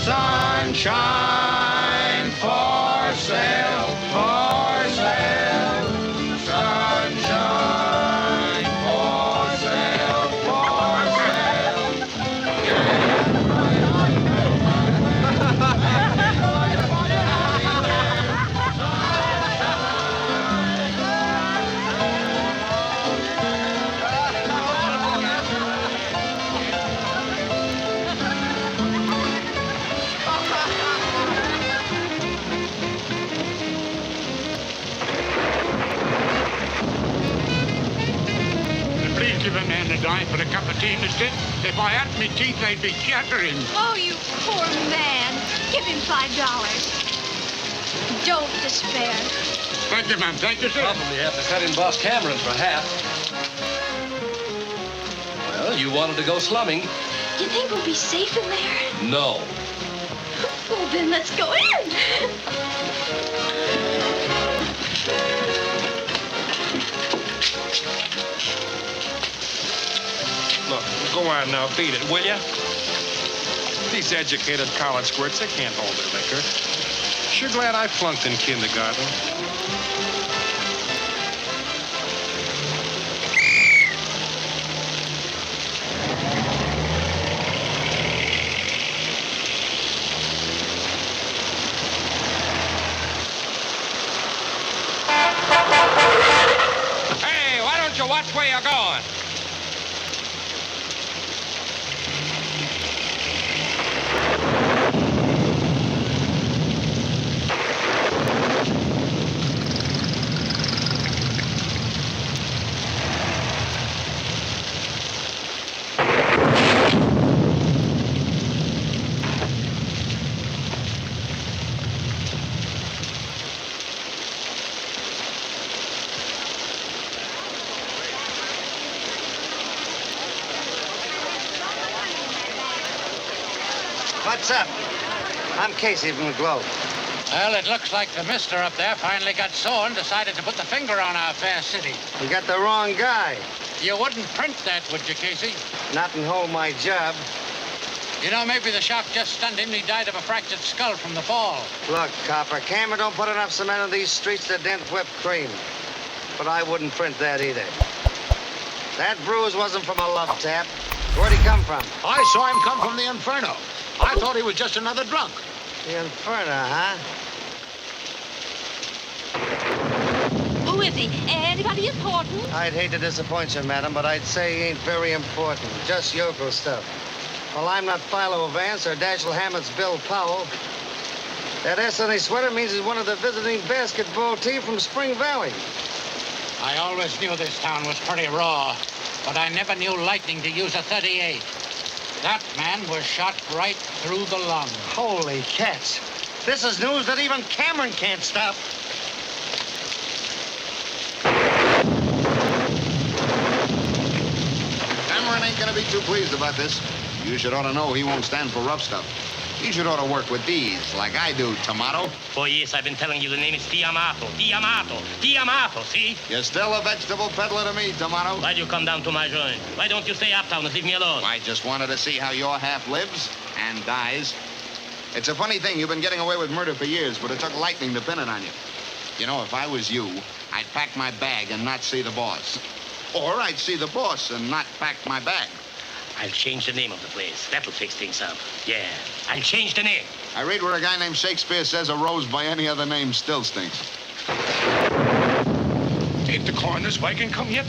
Sunshine for sale, for sale. Sunshine for sale, for sale. Give a man a dime for a cup of tea, mister. If I had me teeth, they'd be chattering. Oh, you poor man. Give him $5. Don't despair. Thank you, ma'am. Thank you, sir. Probably have to cut in Boss Cameron for half. Well, you wanted to go slumming. You think we'll be safe in there? No. Well, then let's go in. Look, go on now, beat it, will ya? These educated college squirts, they can't hold their liquor. Sure glad I flunked in kindergarten. Hey, why don't you watch where you're going? What's up? I'm Casey from the Globe. Well, it looks like the mister up there finally got sore and decided to put the finger on our fair city. You got the wrong guy. You wouldn't print that, would you, Casey? Not and hold my job. You know, maybe the shock just stunned him and he died of a fractured skull from the fall. Look, copper, Cameron don't put enough cement on these streets to dent whipped cream. But I wouldn't print that either. That bruise wasn't from a love tap. Where'd he come from? I saw him come from the Inferno. I thought he was just another drunk. The Inferno, huh? Who is he? Anybody important? I'd hate to disappoint you, madam, but I'd say he ain't very important. Just yokel stuff. Well, I'm not Philo Vance or Dashiell Hammett's Bill Powell. That S on his sweater means he's one of the visiting basketball team from Spring Valley. I always knew this town was pretty raw, but I never knew lightning to use a .38. That man was shot right through the lung. Holy cats. This is news that even Cameron can't stop. Cameron ain't gonna be too pleased about this. You should ought to know he won't stand for rough stuff. He should ought to work with these, like I do, Tomato. For years, I've been telling you the name is Tiamato. Tiamato. Tiamato, see? You're still a vegetable peddler to me, Tomato. Why'd you come down to my joint? Why don't you stay uptown and leave me alone? I just wanted to see how your half lives and dies. It's a funny thing. You've been getting away with murder for years, but it took lightning to pin it on you. You know, if I was you, I'd pack my bag and not see the boss. Or I'd see the boss and not pack my bag. I'll change the name of the place. That'll fix things up. Yeah, I'll change the name. I read where a guy named Shakespeare says a rose by any other name still stinks. Ain't the coroner's wagon come yet?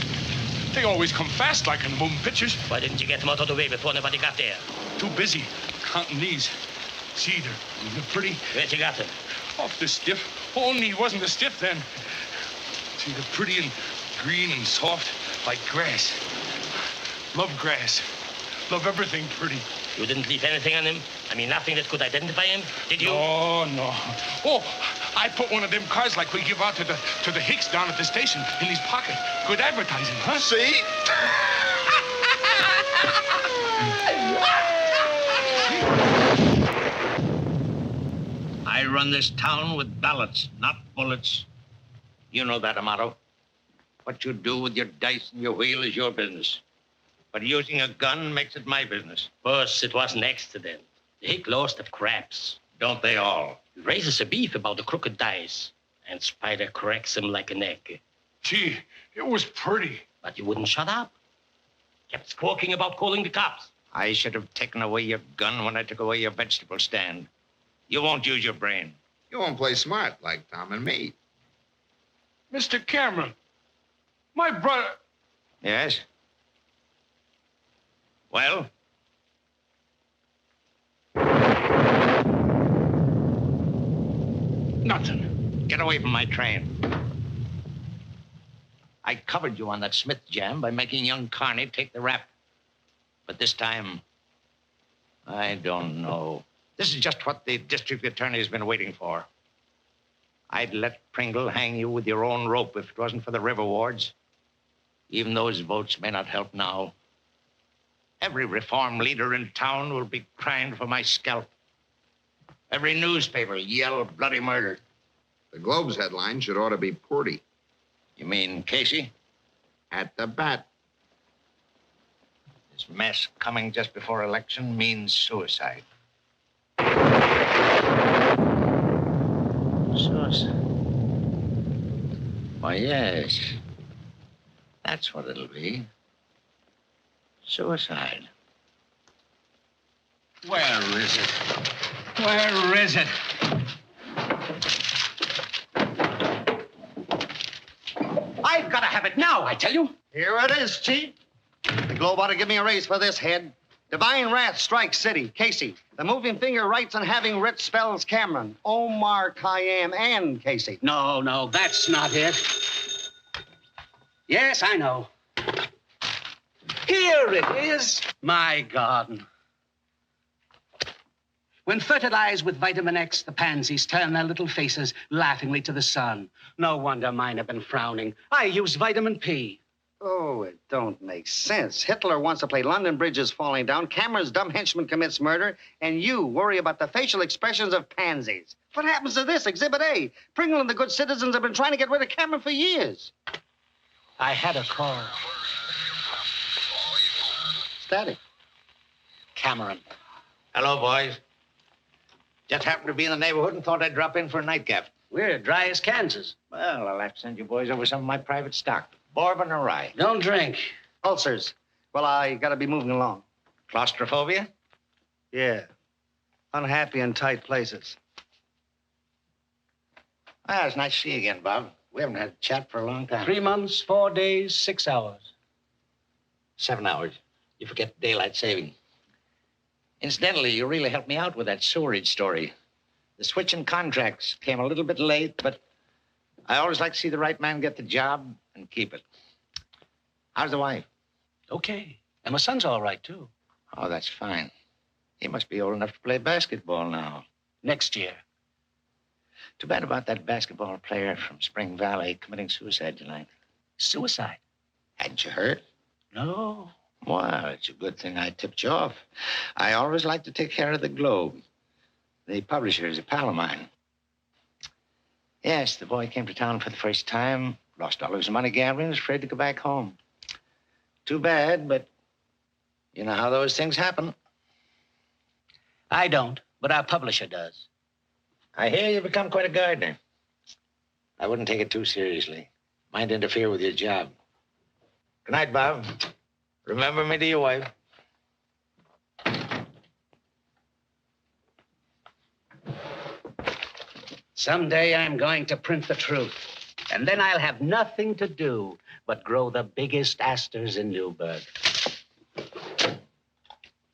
They always come fast like in the moving pictures. Why didn't you get them out of the way before nobody got there? Too busy counting these. See, they're pretty. Where'd you got them? Off the stiff. Only it wasn't a stiff then. See, they're pretty and green and soft like grass. Love grass. Love everything pretty. You didn't leave anything on him? I mean, nothing that could identify him? Did you? No. Oh, I put one of them cards like we give out to the Hicks down at the station in his pocket. Good advertising, huh? See? I run this town with ballots, not bullets. You know that, Amato. What you do with your dice and your wheel is your business. But using a gun makes it my business. Boss, it was an accident. They lost of craps. Don't they all? Raises a beef about the crooked dice. And Spider cracks him like an egg. Gee, it was pretty. But you wouldn't shut up. Kept squawking about calling the cops. I should have taken away your gun when I took away your vegetable stand. You won't use your brain. You won't play smart like Tom and me. Mr. Cameron, my brother... Yes? Well? Nothing. Get away from my train. I covered you on that Smith jam by making young Carney take the rap. But this time, I don't know. This is just what the district attorney has been waiting for. I'd let Pringle hang you with your own rope if it wasn't for the river wards. Even those votes may not help now. Every reform leader in town will be crying for my scalp. Every newspaper will yell bloody murder. The Globe's headline should ought to be Porty. You mean Casey? At the bat. This mess coming just before election means suicide. Suicide? Why, yes. That's what it'll be. Suicide. Where is it? Where is it? I've got to have it now, I tell you. Here it is, Chief. The Globe ought to give me a raise for this head. Divine wrath strikes city. Casey. The moving finger writes on having writ spells Cameron, Omar, Khayyam, and Casey. No, that's not it. Yes, I know. Here it is. My garden. When fertilized with vitamin X, the pansies turn their little faces laughingly to the sun. No wonder mine have been frowning. I use vitamin P. Oh, it don't make sense. Hitler wants to play London Bridge is falling down, Cameron's dumb henchman commits murder, and you worry about the facial expressions of pansies. What happens to this, Exhibit A? Pringle and the good citizens have been trying to get rid of Cameron for years. I had a call. Static. Cameron. Hello, boys. Just happened to be in the neighborhood and thought I'd drop in for a nightcap. We're dry as Kansas. Well, I'll have to send you boys over some of my private stock. Bourbon or rye? Don't drink. Ulcers. Well, I gotta be moving along. Claustrophobia? Yeah. Unhappy in tight places. Ah, it's nice to see you again, Bob. We haven't had a chat for a long time. 3 months, 4 days, 6 hours. 7 hours. You forget daylight saving. Incidentally, you really helped me out with that sewerage story. The switch in contracts came a little bit late, but I always like to see the right man get the job and keep it. How's the wife? Okay. And my son's all right, too. Oh, that's fine. He must be old enough to play basketball now. Next year. Too bad about that basketball player from Spring Valley committing suicide tonight. Suicide? Hadn't you heard? No. Well, it's a good thing I tipped you off. I always like to take care of the Globe. The publisher is a pal of mine. Yes, the boy came to town for the first time, lost all his money gambling, was afraid to go back home. Too bad, but you know how those things happen. I don't, but our publisher does. I hear you've become quite a gardener. I wouldn't take it too seriously. Might interfere with your job. Good night, Bob. Remember me to your wife. Someday I'm going to print the truth. And then I'll have nothing to do but grow the biggest asters in Newburgh.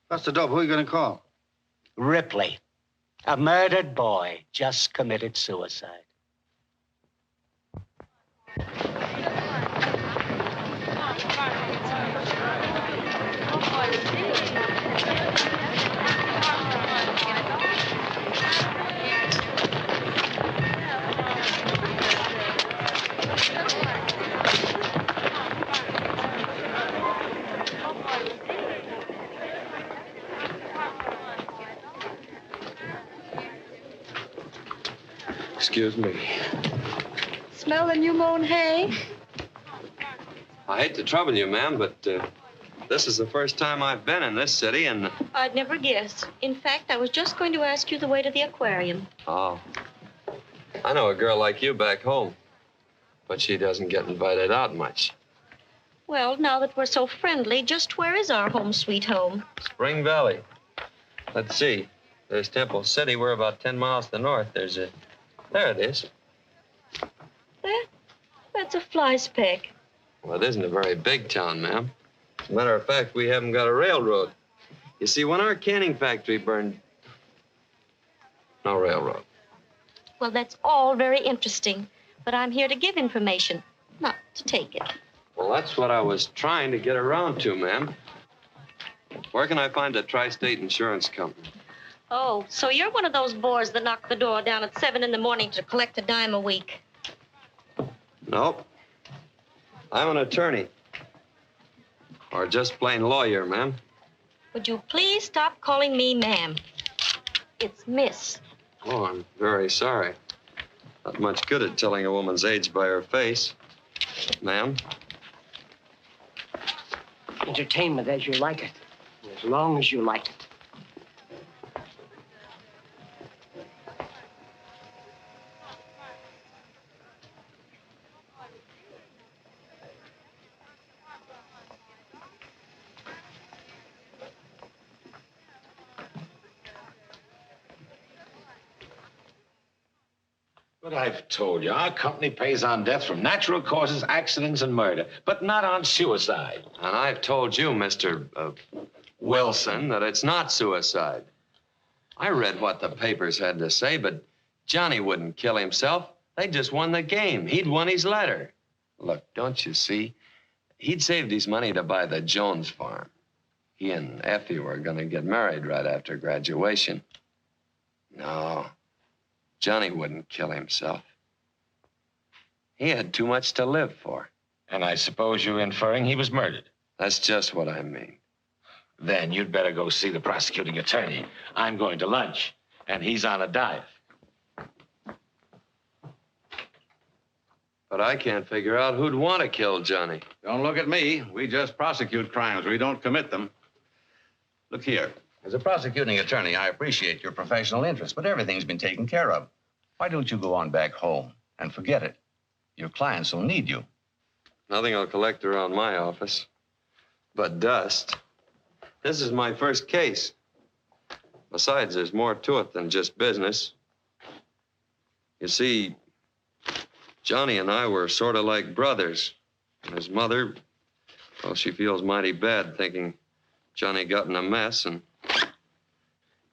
What's the dope? Who are you gonna call? Ripley. A murdered boy just committed suicide. Excuse me. Smell the new mown hay? I hate to trouble you, ma'am, but the This is the first time I've been in this city, and... I'd never guess. In fact, I was just going to ask you the way to the aquarium. Oh. I know a girl like you back home, but she doesn't get invited out much. Well, now that we're so friendly, just where is our home sweet home? Spring Valley. Let's see. There's Temple City. We're about 10 miles to the north. There's a... There it is. That's a fly speck. Well, it isn't a very big town, ma'am. As a matter of fact, we haven't got a railroad. You see, when our canning factory burned... No railroad. Well, that's all very interesting. But I'm here to give information, not to take it. Well, that's what I was trying to get around to, ma'am. Where can I find a tri-state insurance company? Oh, so you're one of those bores that knock the door down at 7 in the morning to collect a dime a week. Nope. I'm an attorney. Or just plain lawyer, ma'am. Would you please stop calling me ma'am? It's Miss. Oh, I'm very sorry. Not much good at telling a woman's age by her face. Ma'am? Entertainment as you like it, as long as you like it. But I've told you, our company pays on death from natural causes, accidents, and murder, but not on suicide. And I've told you, Mr. Wilson, that it's not suicide. I read what the papers had to say, but Johnny wouldn't kill himself. They just won the game. He'd won his letter. Look, don't you see? He'd saved his money to buy the Jones farm. He and Effie were going to get married right after graduation. No. Johnny wouldn't kill himself. He had too much to live for. And I suppose you're inferring he was murdered. That's just what I mean. Then you'd better go see the prosecuting attorney. I'm going to lunch, and he's on a dive. But I can't figure out who'd want to kill Johnny. Don't look at me. We just prosecute crimes. We don't commit them. Look here. As a prosecuting attorney, I appreciate your professional interest, but everything's been taken care of. Why don't you go on back home and forget it? Your clients will need you. Nothing will collect around my office but dust. This is my first case. Besides, there's more to it than just business. You see, Johnny and I were sort of like brothers. And his mother, well, she feels mighty bad thinking Johnny got in a mess and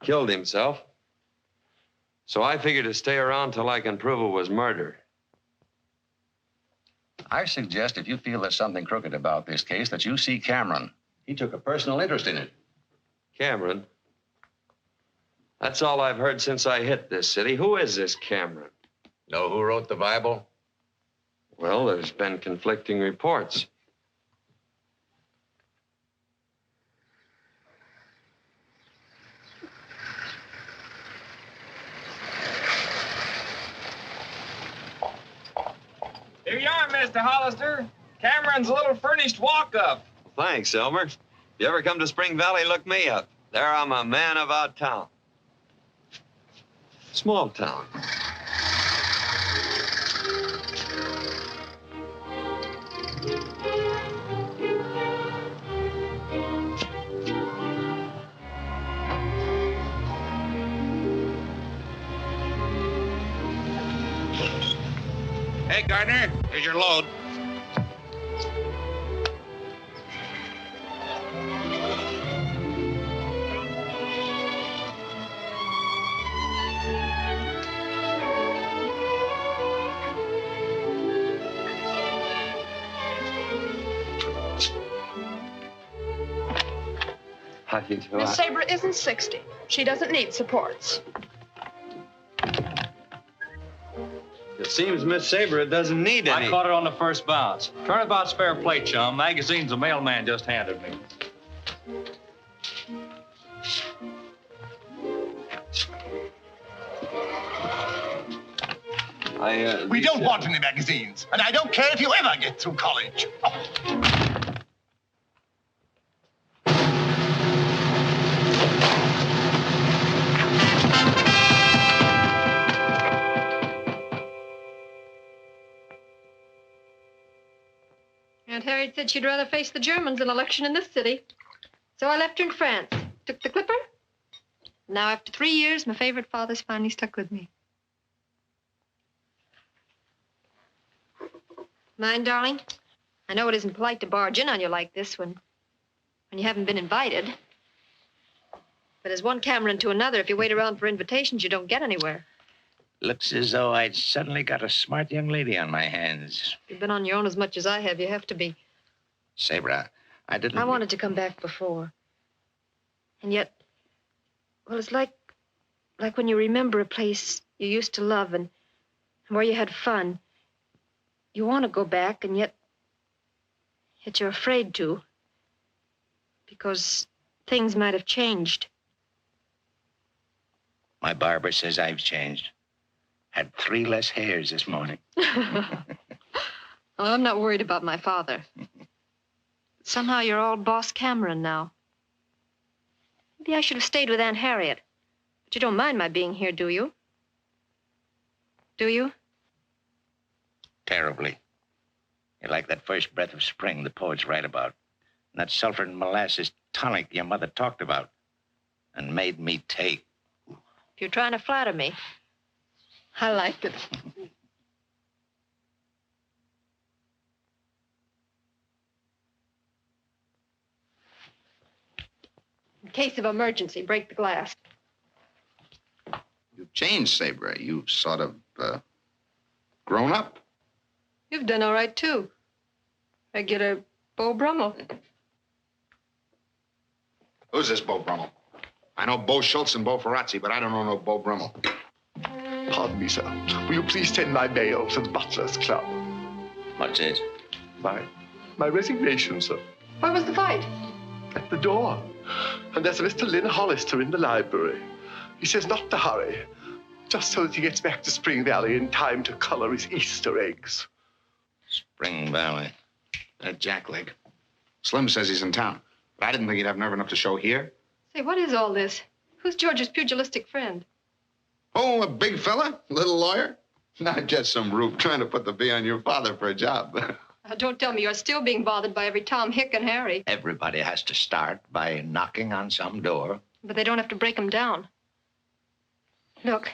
killed himself. So I figured to stay around till I can prove it was murder. I suggest if you feel there's something crooked about this case, that you see Cameron. He took a personal interest in it. Cameron? That's all I've heard since I hit this city. Who is this Cameron? Know who wrote the Bible? Well, there's been conflicting reports. Here you are, Mr. Hollister. Cameron's little furnished walk-up. Thanks, Elmer. If you ever come to Spring Valley, look me up. There I'm a man about town. Small town. Hey, Gardner, here's your load. How do you do? Miss Sabre isn't 60. She doesn't need supports. It seems Miss Sabre doesn't need any. I caught her on the first bounce. Turnabout's fair play, chum. Magazine's the mailman just handed me. We don't want any magazines, and I don't care if you ever get through college. Oh. Aunt Harriet said she'd rather face the Germans than election in this city. So I left her in France. Took the clipper. Now, after 3 years, my favorite father's finally stuck with me. Mind, darling? I know it isn't polite to barge in on you like this when you haven't been invited. But as one Cameron to another, if you wait around for invitations, you don't get anywhere. Looks as though I'd suddenly got a smart young lady on my hands. You've been on your own as much as I have. You have to be. Sabra, I didn't... I wanted to come back before. And yet, well, it's like when you remember a place you used to love and where you had fun. You want to go back, and yet you're afraid to. Because things might have changed. My barber says I've changed. Had 3 less hairs this morning. Well, I'm not worried about my father. Somehow you're all boss Cameron now. Maybe I should have stayed with Aunt Harriet. But you don't mind my being here, do you? Do you? Terribly. You're like that first breath of spring the poets write about. And that sulfur and molasses tonic your mother talked about and made me take. If you're trying to flatter me, I like it. In case of emergency, break the glass. You've changed, Sabra. You've sort of grown up. You've done all right, too. Regular Beau Brummel. Who's this Beau Brummel? I know Beau Schultz and Beau Ferrazzi, but I don't know no Beau Brummel. Pardon me, sir. Will you please send my mail to the Butler's Club? What's it? My resignation, sir. Where was the fight? At the door. And there's a Mr. Lynn Hollister in the library. He says not to hurry, just so that he gets back to Spring Valley in time to color his Easter eggs. Spring Valley. That jackleg. Slim says he's in town, but I didn't think he'd have nerve enough to show here. Say, what is all this? Who's George's pugilistic friend? Oh, a big fella? Little lawyer? Not just some rube trying to put the bee on your father for a job. Don't tell me you're still being bothered by every Tom, Hick, and Harry. Everybody has to start by knocking on some door. But they don't have to break them down. Look,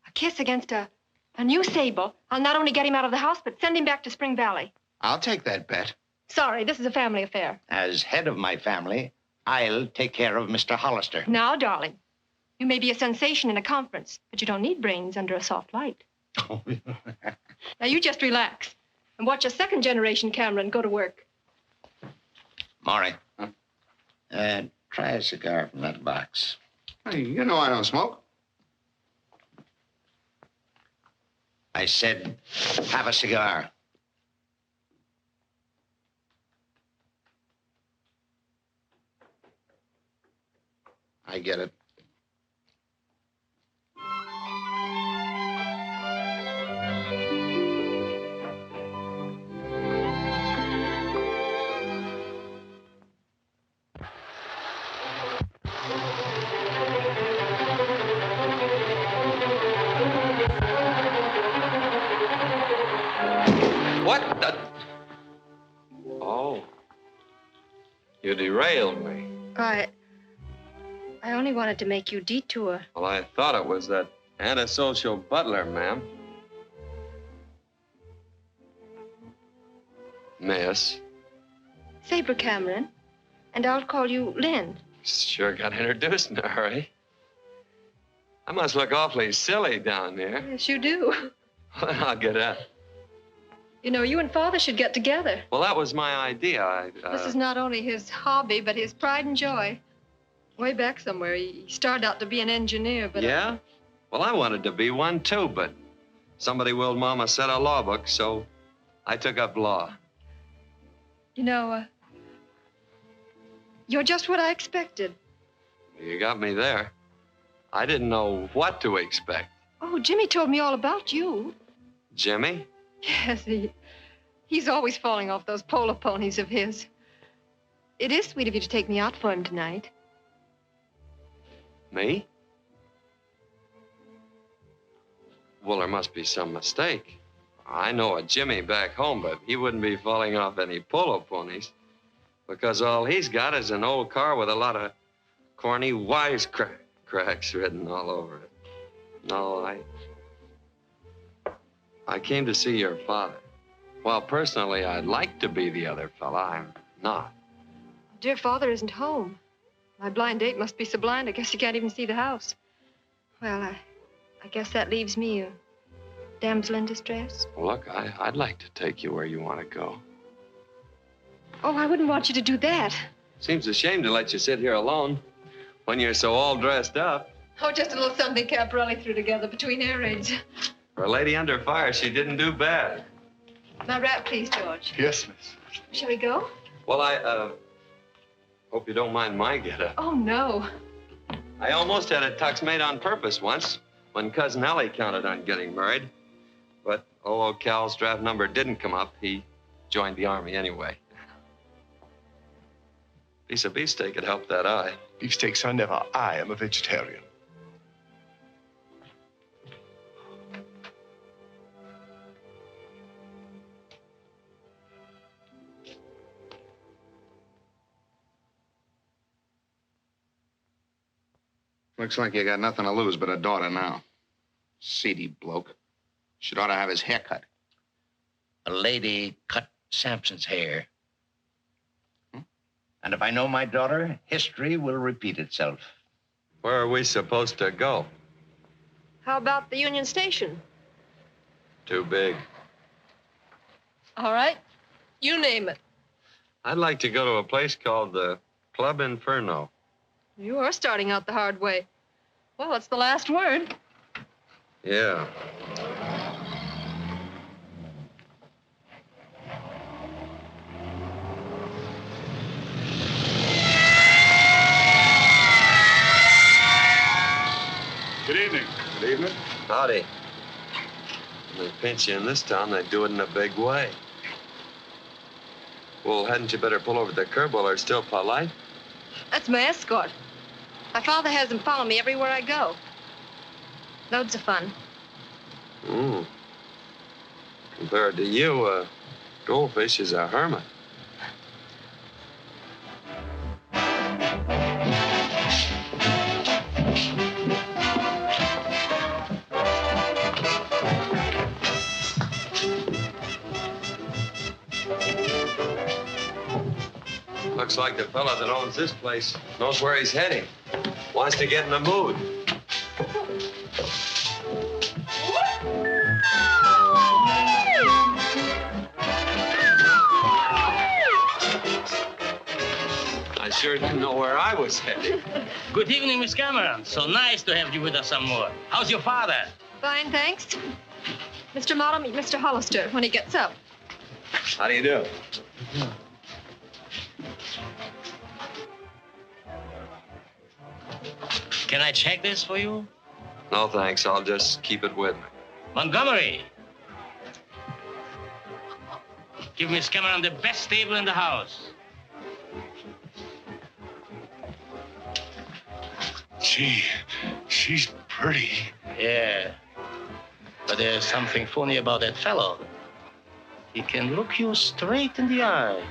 a kiss against a new Sable. I'll not only get him out of the house, but send him back to Spring Valley. I'll take that bet. Sorry, this is a family affair. As head of my family, I'll take care of Mr. Hollister. Now, darling, you may be a sensation in a conference, but you don't need brains under a soft light. Now, you just relax and watch a second-generation Cameron go to work. Maury, try a cigar from that box. Hey, you know I don't smoke. I said, have a cigar. I get it. What the... Oh. You derailed me. I only wanted to make you detour. Well, I thought it was that antisocial butler, ma'am. Miss. Sabre Cameron, and I'll call you Lynn. Sure got introduced in a hurry. I must look awfully silly down there. Yes, you do. Well, I'll get up. You know, you and Father should get together. Well, that was my idea. This is not only his hobby, but his pride and joy. Way back somewhere, he started out to be an engineer, but... Yeah? Well, I wanted to be one, too, but somebody willed Mama set a law book, so I took up law. You know, you're just what I expected. You got me there. I didn't know what to expect. Oh, Jimmy told me all about you. Jimmy? Yes, he's always falling off those polo ponies of his. It is sweet of you to take me out for him tonight. Me? Well, there must be some mistake. I know a Jimmy back home, but he wouldn't be falling off any polo ponies because all he's got is an old car with a lot of corny wisecracks written all over it. No, I came to see your father. Well, personally, I'd like to be the other fella. I'm not. Dear father isn't home. My blind date must be so blind, I guess he can't even see the house. Well, I guess that leaves me a damsel in distress. Well, look, I'd like to take you where you want to go. Oh, I wouldn't want you to do that. Seems a shame to let you sit here alone when you're so all dressed up. Oh, just a little something Caporelli threw together between air raids. For a lady under fire, she didn't do bad. My wrap, please, George. Yes, miss. Shall we go? Well, I hope you don't mind my getup. Oh, no. I almost had a tux made on purpose once when Cousin Ellie counted on getting married. But old Cal's draft number didn't come up. He joined the Army anyway. Piece of beefsteak could help that eye. Beefsteaks are never. I am a vegetarian. Looks like you got nothing to lose but a daughter now. Seedy bloke. Should ought to have his hair cut. A lady cut Samson's hair. And if I know my daughter, history will repeat itself. Where are we supposed to go? How about the Union Station? Too big. All right. You name it. I'd like to go to a place called the Club Inferno. You are starting out the hard way. Well, that's the last word. Yeah. Good evening. Good evening. Howdy. When they pinch you in this town, they do it in a big way. Well, hadn't you better pull over the curb while they're still polite? That's my escort. My father has him follow me everywhere I go. Loads of fun. Compared to you, Goldfish is a hermit. Looks like the fella that owns this place knows where he's heading. Wants to get in the mood. I sure didn't know where I was heading. Good evening, Miss Cameron. So nice to have you with us some more. How's your father? Fine, thanks. Mr. Model, meet Mr. Hollister when he gets up. How do you do? Can I check this for you? No, thanks. I'll just keep it with me. Montgomery. Give Miss Cameron the best stable in the house. Gee, she's pretty. Yeah. But there's something funny about that fellow. He can look you straight in the eye.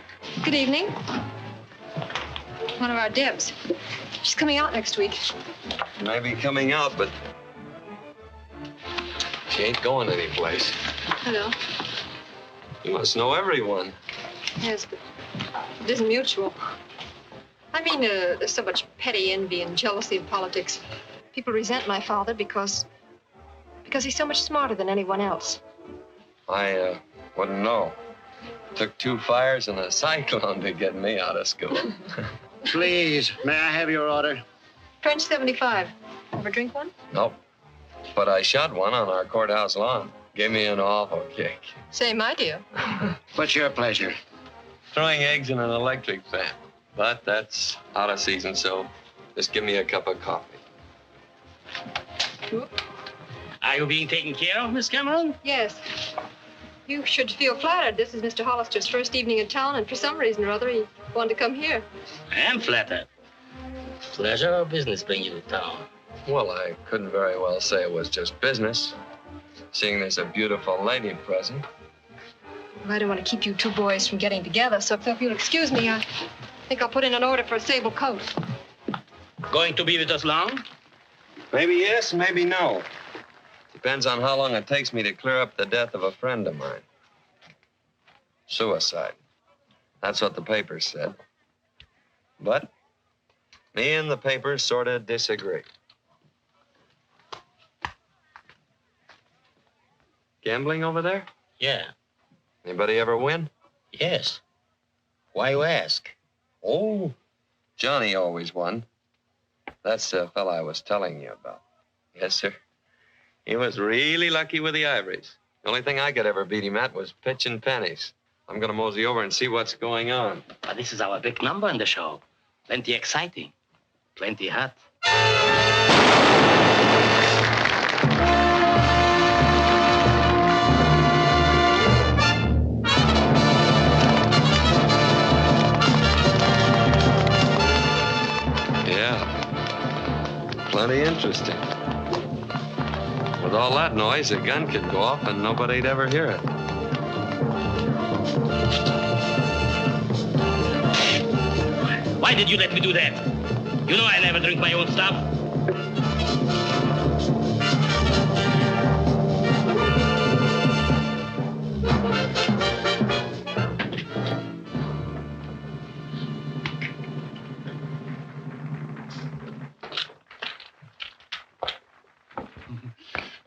Good evening. One of our Debs. She's coming out next week. Maybe coming out, but she ain't going anyplace. Hello. You must know everyone. Yes, but it isn't mutual. I mean, there's so much petty envy and jealousy in politics. People resent my father because he's so much smarter than anyone else. I wouldn't know. Took 2 fires and a cyclone to get me out of school. Please, may I have your order? French 75. Ever drink one? Nope. But I shot one on our courthouse lawn. Gave me an awful kick. Same idea. What's your pleasure? Throwing eggs in an electric fan. But that's out of season, so just give me a cup of coffee. Are you being taken care of, Miss Cameron? Yes. You should feel flattered. This is Mr. Hollister's first evening in town, and for some reason or other, he wanted to come here. I am flattered. Pleasure or business bring you to town? Well, I couldn't very well say it was just business. seeing there's a beautiful lady present. Well, I don't want to keep you two boys from getting together, so if you'll excuse me, I think I'll put in an order for a sable coat. Going to be with us long? Maybe yes, maybe no. Depends on how long it takes me to clear up the death of a friend of mine. Suicide. That's what the papers said. But me and the papers sort of disagree. Gambling over there? Yeah. Anybody ever win? Yes. Why you ask? Oh, Johnny always won. That's the fella I was telling you about. Yes, sir. He was really lucky with the ivories. The only thing I could ever beat him at was pitching pennies. I'm gonna mosey over and see what's going on. But this is our big number in the show. Plenty exciting. Plenty hot. Yeah. Plenty interesting. With all that noise, a gun could go off and nobody'd ever hear it. Why did you let me do that? You know I never drink my own stuff.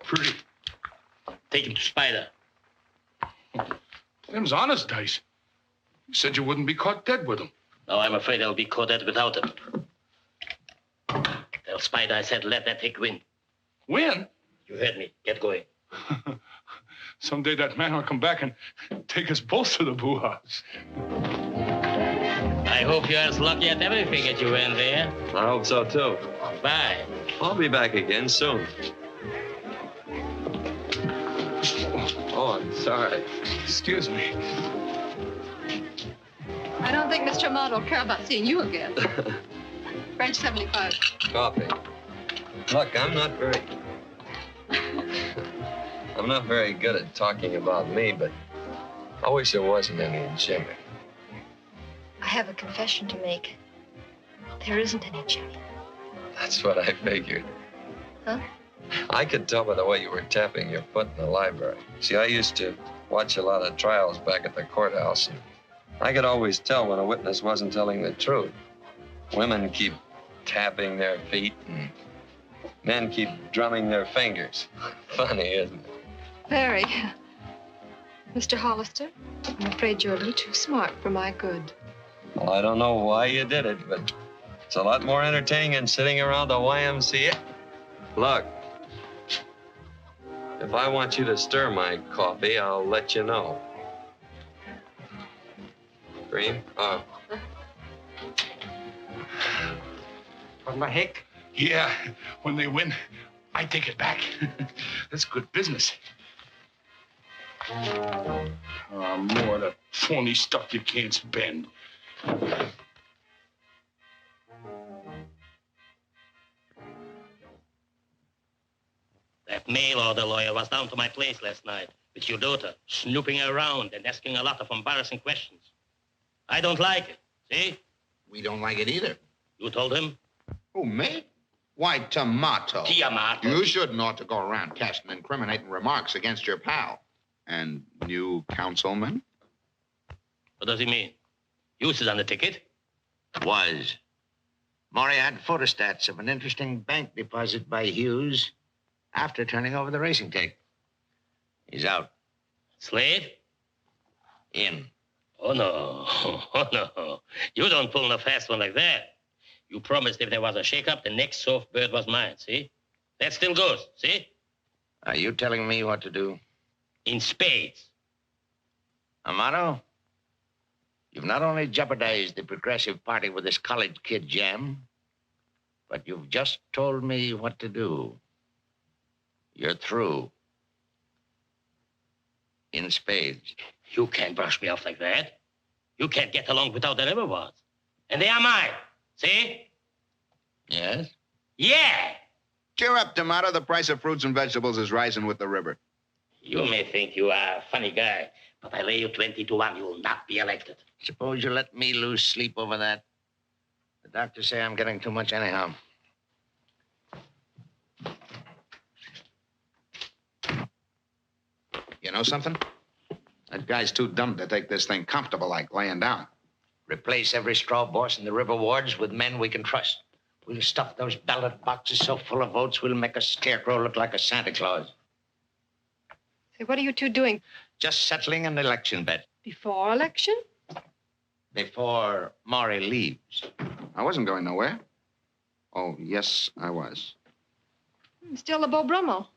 Pretty. Take him to Spider. Them's honest dice. You said you wouldn't be caught dead with them. No, I'm afraid I'll be caught dead without him. Tell Spider I said let that pick win. Win? You heard me. Get going. Someday that man will come back and take us both to the boo house. I hope you're as lucky at everything as you went there. I hope so, too. Bye. I'll be back again soon. Oh, I'm sorry. Excuse me. I don't think Mr. Ahmad will care about seeing you again. French 75. Coffee. Look, I'm not very good at talking about me, but I wish there wasn't any in Jimmy. I have a confession to make. There isn't any Jimmy. That's what I figured. Huh? I could tell by the way you were tapping your foot in the library. See, I used to watch a lot of trials back at the courthouse, and I could always tell when a witness wasn't telling the truth. Women keep tapping their feet, and men keep drumming their fingers. Funny, isn't it? Very. Mr. Hollister, I'm afraid you're a little too smart for my good. Well, I don't know why you did it, but it's a lot more entertaining than sitting around the YMCA. Look, if I want you to stir my coffee, I'll let you know. Cream? Oh. From the hick? Yeah, when they win, I take it back. That's good business. More of the phony stuff you can't spend. That mail order lawyer was down to my place last night with your daughter, snooping around and asking a lot of embarrassing questions. I don't like it, see? We don't like it either. You told him? Who, me? Why, Tomato. Tiamato. You shouldn't ought to go around casting incriminating remarks against your pal. And new councilman? What does he mean? Hughes is on the ticket. Was. Maury had photostats of an interesting bank deposit by Hughes after turning over the racing tape. He's out. Slade? In. Oh, no. Oh, no. You don't pull no fast one like that. You promised if there was a shakeup, the next soft bird was mine, see? That still goes, see? Are you telling me what to do? In spades. Amato, you've not only jeopardized the Progressive Party with this college kid jam, but you've just told me what to do. You're through. In spades. You can't brush me off like that. You can't get along without the liverworts. And they are mine. See? Yes? Yeah! Cheer up, Tomato. The price of fruits and vegetables is rising with the river. You may think you are a funny guy, but I lay you 20-1. You will not be elected. Suppose you let me lose sleep over that. The doctors say I'm getting too much anyhow. You know something? That guy's too dumb to take this thing comfortable like laying down. Replace every straw boss in the river wards with men we can trust. We'll stuff those ballot boxes so full of votes, we'll make a scarecrow look like a Santa Claus. Say, what are you two doing? Just settling an election bet. Before election? Before Maury leaves. I wasn't going nowhere. Oh, yes, I was. Still the Beau Brummel.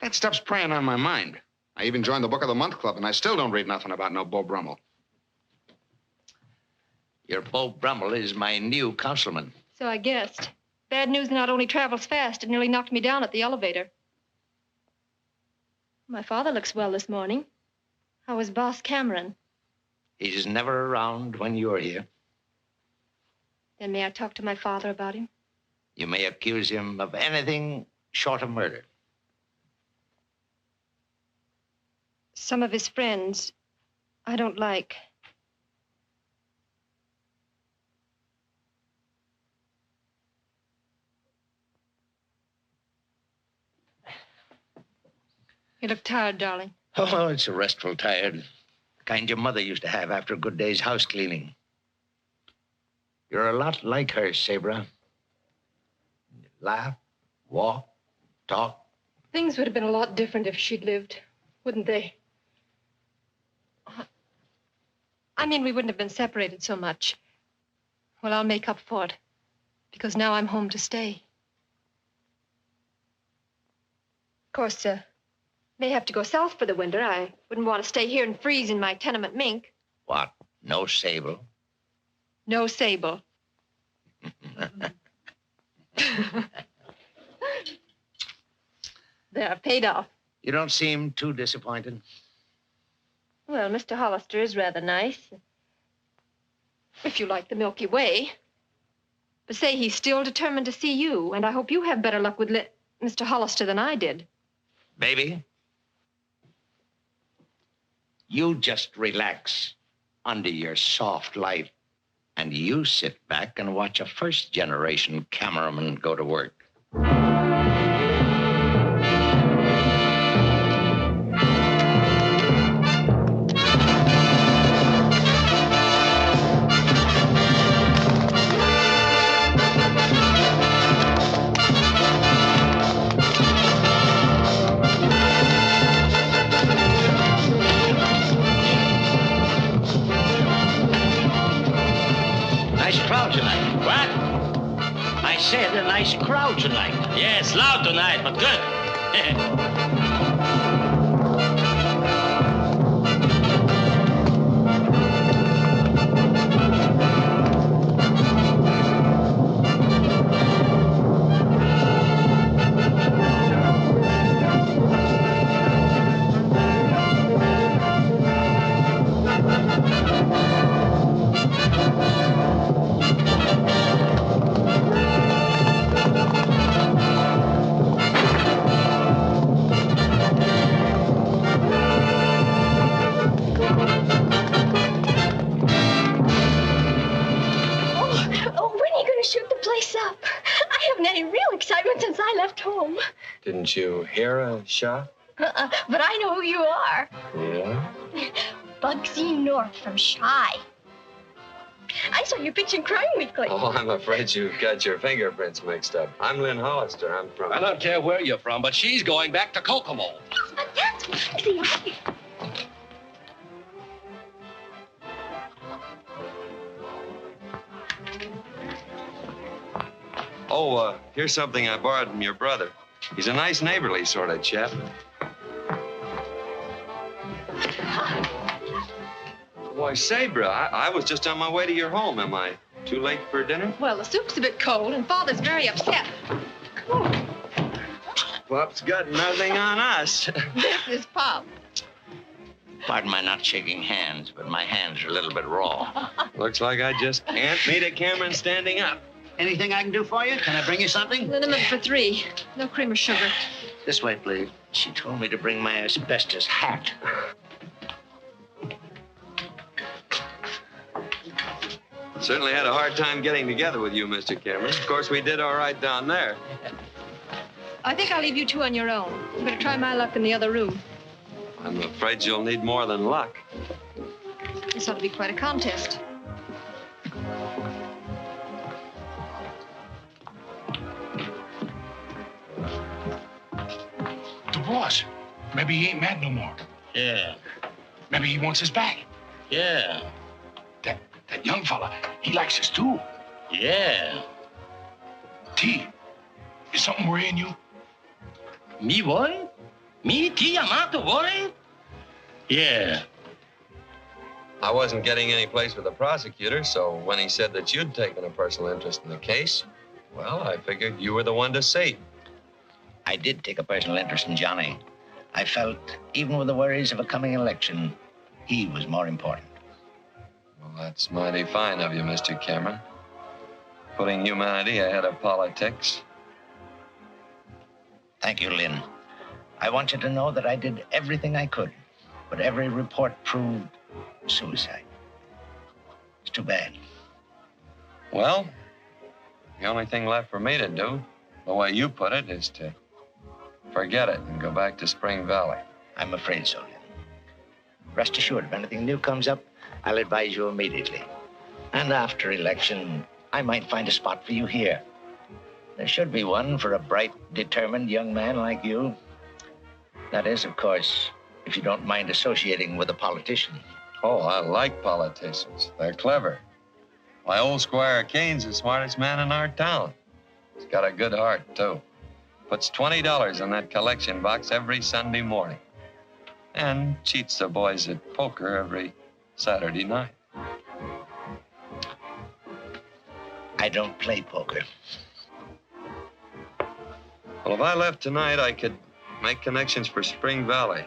That stuff's preying on my mind. I even joined the Book of the Month Club, and I still don't read nothing about no Beau Brummel. Your Beau Brummel is my new councilman. So I guessed. Bad news not only travels fast, it nearly knocked me down at the elevator. My father looks well this morning. How is Boss Cameron? He's never around when you're here. Then may I talk to my father about him? You may accuse him of anything short of murder. Some of his friends I don't like. You look tired, darling. Oh, it's a restful tired. The kind your mother used to have after a good day's house cleaning. You're a lot like her, Sabra. You laugh, walk, talk. Things would have been a lot different if she'd lived, wouldn't they? I mean, we wouldn't have been separated so much. Well, I'll make up for it, because now I'm home to stay. Of course, may have to go south for the winter. I wouldn't want to stay here and freeze in my tenement mink. What? No sable? No sable. There, paid off. You don't seem too disappointed. Well, Mr. Hollister is rather nice. If you like the Milky Way. But say he's still determined to see you, and I hope you have better luck with Mr. Hollister than I did. Baby, you just relax under your soft light, and you sit back and watch a first-generation cameraman go to work. Crowd tonight. What? I said a nice crowd tonight. Yes, loud tonight, but good. Didn't you hear a shot? But I know who you are. Yeah? Bugsy North from Shy. I saw your picture in Crime Weekly. Oh, I'm afraid you got your fingerprints mixed up. I'm Lynn Hollister. I'm from... I don't care where you're from, but she's going back to Kokomo. But that's Bugsy. Oh, here's something I borrowed from your brother. He's a nice, neighborly sort of chap. Why, Sabra, I was just on my way to your home. Am I too late for dinner? Well, the soup's a bit cold, and Father's very upset. Pop's got nothing on us. This is Pop. Pardon my not shaking hands, but my hands are a little bit raw. Looks like I just can't meet a Cameron standing up. Anything I can do for you? Can I bring you something? Liniment for 3. No cream or sugar. This way, please. She told me to bring my asbestos hat. Certainly had a hard time getting together with you, Mr. Cameron. Of course, we did all right down there. I think I'll leave you two on your own. I'm going to try my luck in the other room. I'm afraid you'll need more than luck. This ought to be quite a contest. The boss. Maybe he ain't mad no more. Yeah. Maybe he wants us back. Yeah. That young fella, he likes us too. Yeah. T, is something worrying you? Me worried? Me, T, I'm not worried? Yeah. I wasn't getting any place with the prosecutor, so when he said that you'd taken a personal interest in the case, well, I figured you were the one to see. I did take a personal interest in Johnny. I felt, even with the worries of a coming election, he was more important. Well, that's mighty fine of you, Mr. Cameron. Putting humanity ahead of politics. Thank you, Lynn. I want you to know that I did everything I could, but every report proved suicide. It's too bad. Well, the only thing left for me to do, the way you put it, is to forget it and go back to Spring Valley. I'm afraid so, Lynn. Rest assured, if anything new comes up, I'll advise you immediately. And after election, I might find a spot for you here. There should be one for a bright, determined young man like you. That is, of course, if you don't mind associating with a politician. Oh, I like politicians. They're clever. My old Squire Kane's the smartest man in our town. He's got a good heart, too. Puts $20 in that collection box every Sunday morning. And cheats the boys at poker every Saturday night. I don't play poker. Well, if I left tonight, I could make connections for Spring Valley.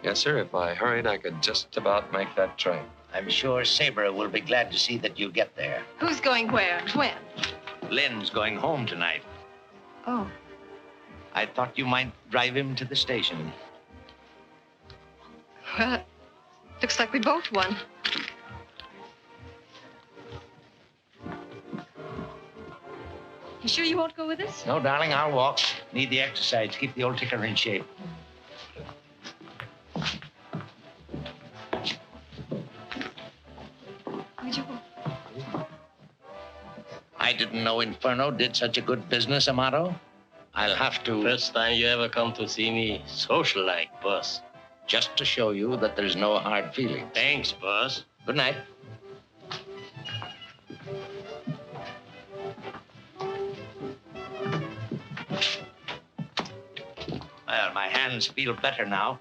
Yes, sir. If I hurried, I could just about make that train. I'm sure Sabre will be glad to see that you get there. Who's going where? When? Lynn's going home tonight. Oh. I thought you might drive him to the station. Well, looks like we both won. You sure you won't go with us? No, darling, I'll walk. Need the exercise. Keep the old ticker in shape. Would you? I didn't know Inferno did such a good business, Amato. I'll have to... First time you ever come to see me social-like, boss. Just to show you that there's no hard feelings. Thanks, boss. Good night. Well, my hands feel better now.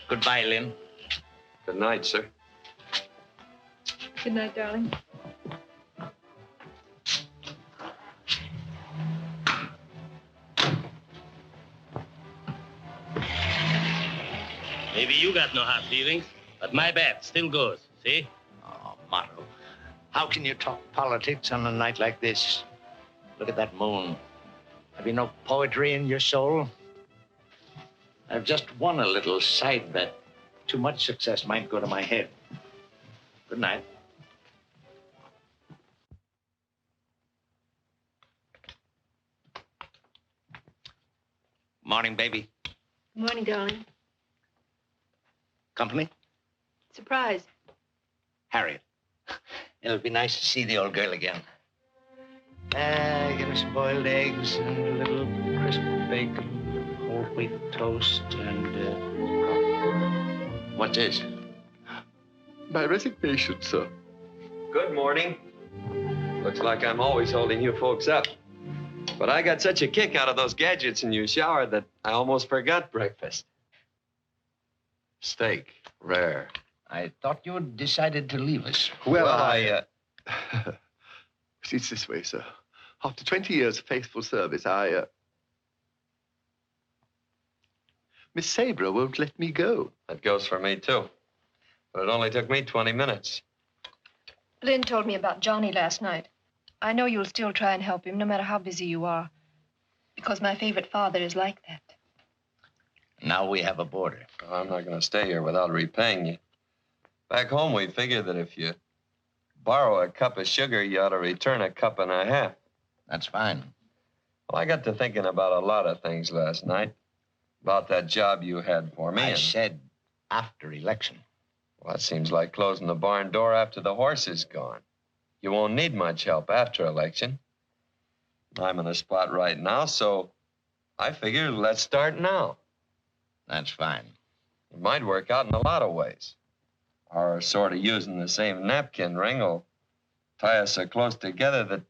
Goodbye, Lynn. Good night, sir. Good night, darling. Maybe you got no hard feelings, but my bet still goes, see? Oh, Amato, how can you talk politics on a night like this? Look at that moon. Have you no poetry in your soul? I've just won a little side bet. Too much success might go to my head. Good night. Morning, baby. Good morning, darling. Company? Surprise. Harriet. It'll be nice to see the old girl again. Give me some boiled eggs and a little crisp bacon, whole wheat toast, and what's this? My resignation, sir. Good morning. Looks like I'm always holding you folks up. But I got such a kick out of those gadgets in your shower that I almost forgot breakfast. Steak, rare. I thought you had decided to leave us. Well, it's this way, sir. After 20 years of faithful service, Miss Sabre won't let me go. That goes for me, too. But it only took me 20 minutes. Lynn told me about Johnny last night. I know you'll still try and help him, no matter how busy you are. Because my favorite father is like that. Now we have a border. I'm not going to stay here without repaying you. Back home, we figure that if you borrow a cup of sugar, you ought to return a cup and a half. That's fine. Well, I got to thinking about a lot of things last night. About that job you had for me. I said after election. Well, that seems like closing the barn door after the horse is gone. You won't need much help after election. I'm in a spot right now, so I figure let's start now. That's fine. It might work out in a lot of ways. Our sort of using the same napkin ring will tie us so close together that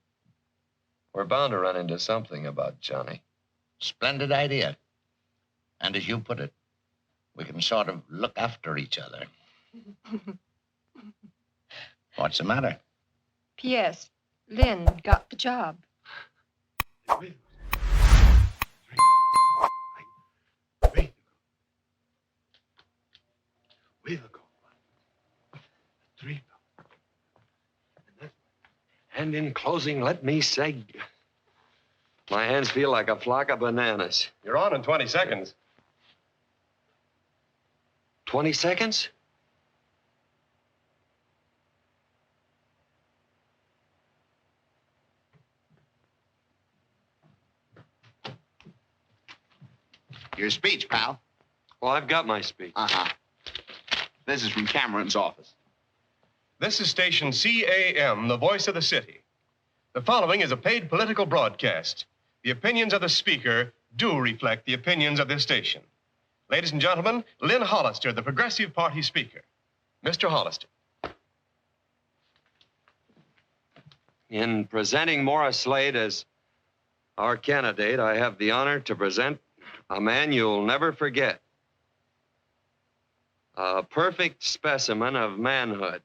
we're bound to run into something about Johnny. Splendid idea. And as you put it, we can sort of look after each other. What's the matter? P.S. Lynn got the job. And in closing, let me say, my hands feel like a flock of bananas. You're on in 20 seconds. 20 seconds? Your speech, pal. Well, I've got my speech. Uh-huh. This is from Cameron's office. This is station CAM, the voice of the city. The following is a paid political broadcast. The opinions of the speaker do reflect the opinions of this station. Ladies and gentlemen, Lynn Hollister, the Progressive Party speaker. Mr. Hollister. In presenting Morris Slade as our candidate, I have the honor to present a man you'll never forget. A perfect specimen of manhood.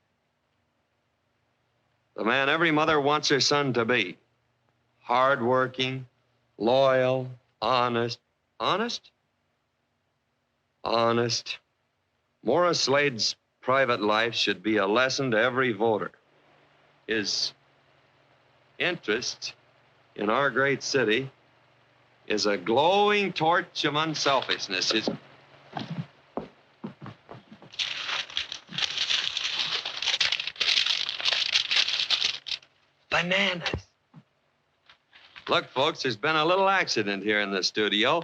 The man every mother wants her son to be. Hardworking, loyal, honest. Honest? Honest. Morris Slade's private life should be a lesson to every voter. His interest in our great city is a glowing torch of unselfishness. His bananas. Look, folks, there's been a little accident here in the studio,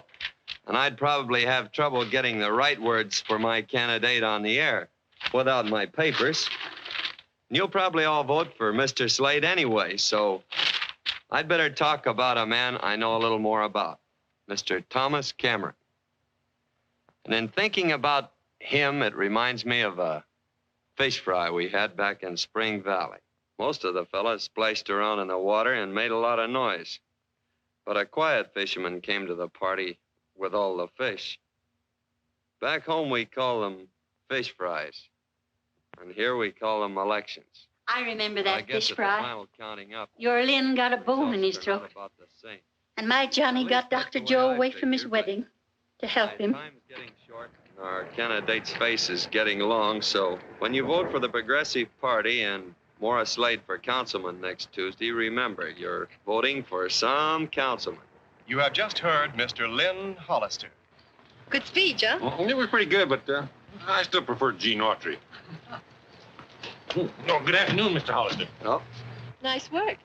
and I'd probably have trouble getting the right words for my candidate on the air without my papers. And you'll probably all vote for Mr. Slade anyway, so I'd better talk about a man I know a little more about, Mr. Thomas Cameron. And in thinking about him, it reminds me of a fish fry we had back in Spring Valley. Most of the fellas splashed around in the water and made a lot of noise. But a quiet fisherman came to the party with all the fish. Back home, we call them fish fries. And here we call them elections. I remember I that guess fish at fry. the final counting up, Your Lynn got a bone in his they're not throat. about the same. And my Johnny got Dr. Joe away from his wedding to help him. Time's getting short. Our candidate's face is getting long, so when you vote for the Progressive Party and Morris Slade for councilman next Tuesday, remember, you're voting for some councilman. You have just heard Mr. Lynn Hollister. Good speech, huh? Well, it was pretty good, but I still prefer Gene Autry. No, good afternoon, Mr. Hollister. Oh, Nice work.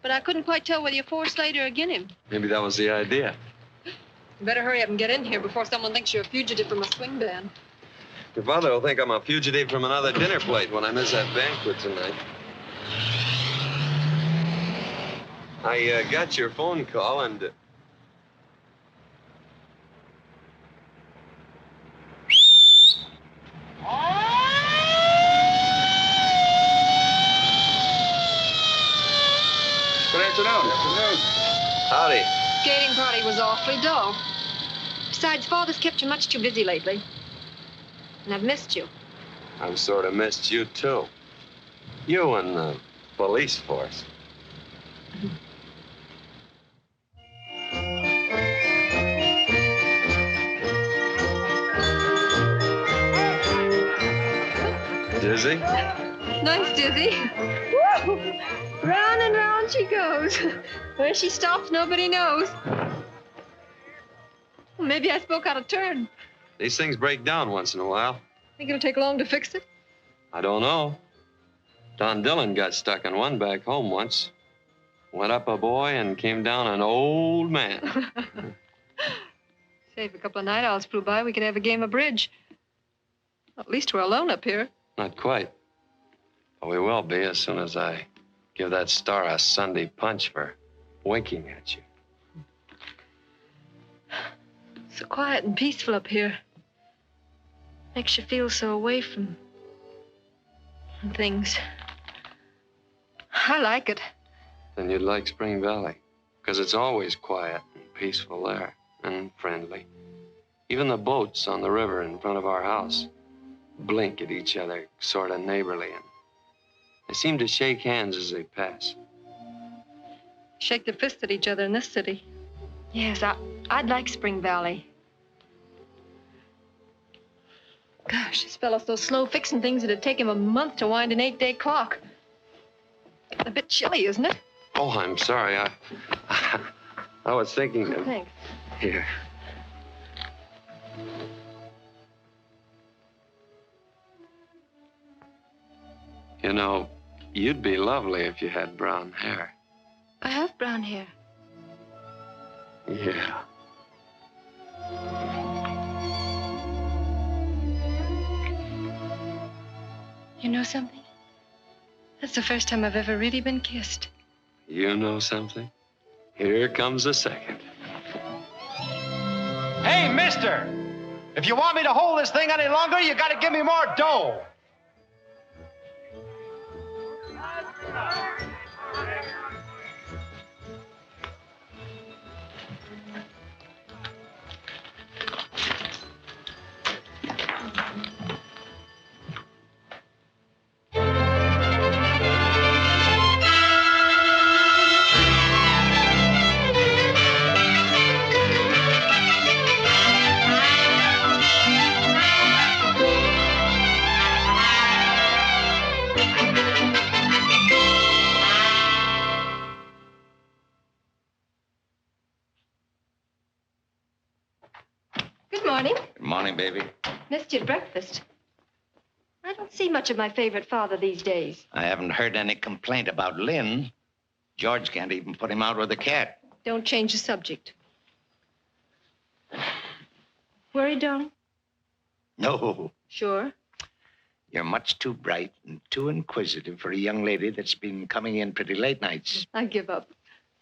But I couldn't quite tell whether you're for Slade or against him. maybe that was the idea. You better hurry up and get in here before someone thinks you're a fugitive from a swing band. Your father will think I'm a fugitive from another dinner plate when I miss that banquet tonight. I got your phone call and... Good afternoon. Howdy. Skating party was awfully dull. Besides, Father's kept you much too busy lately. And I've missed you. I've sort of missed you, too. You and the police force. Dizzy? Nice, Dizzy. Woo! Round and round she goes. Where she stops, nobody knows. Well, maybe I spoke out of turn. These things break down once in a while. Think it'll take long to fix it? I don't know. Don Dillon got stuck in one back home once. Went up a boy and came down an old man. Say, if a couple of night owls flew by, we could have a game of bridge. At least we're alone up here. Not quite. But we will be as soon as I give that star a Sunday punch for winking at you. So quiet and peaceful up here. Makes you feel so away from things. I like it. Then you'd like Spring Valley, because it's always quiet and peaceful there, and friendly. Even the boats on the river in front of our house blink at each other, sort of neighborly, and they seem to shake hands as they pass. Shake their fists at each other in this city. Yes, I'd like Spring Valley. Gosh, this fellow's so slow fixing things it'd take him a month to wind an 8-day clock. A bit chilly, isn't it? Oh, I'm sorry. I was thinking of... Thanks. Here. You know, you'd be lovely if you had brown hair. I have brown hair. Yeah. You know something? That's the first time I've ever really been kissed. You know something? Here comes the second. Hey, mister! If you want me to hold this thing any longer, you gotta give me more dough. Morning, baby. Missed you at breakfast. I don't see much of my favorite father these days. I haven't heard any complaint about Lynn. George can't even put him out with a cat. Don't change the subject. Worried, darling? No. Sure. You're much too bright and too inquisitive for a young lady that's been coming in pretty late nights. I give up.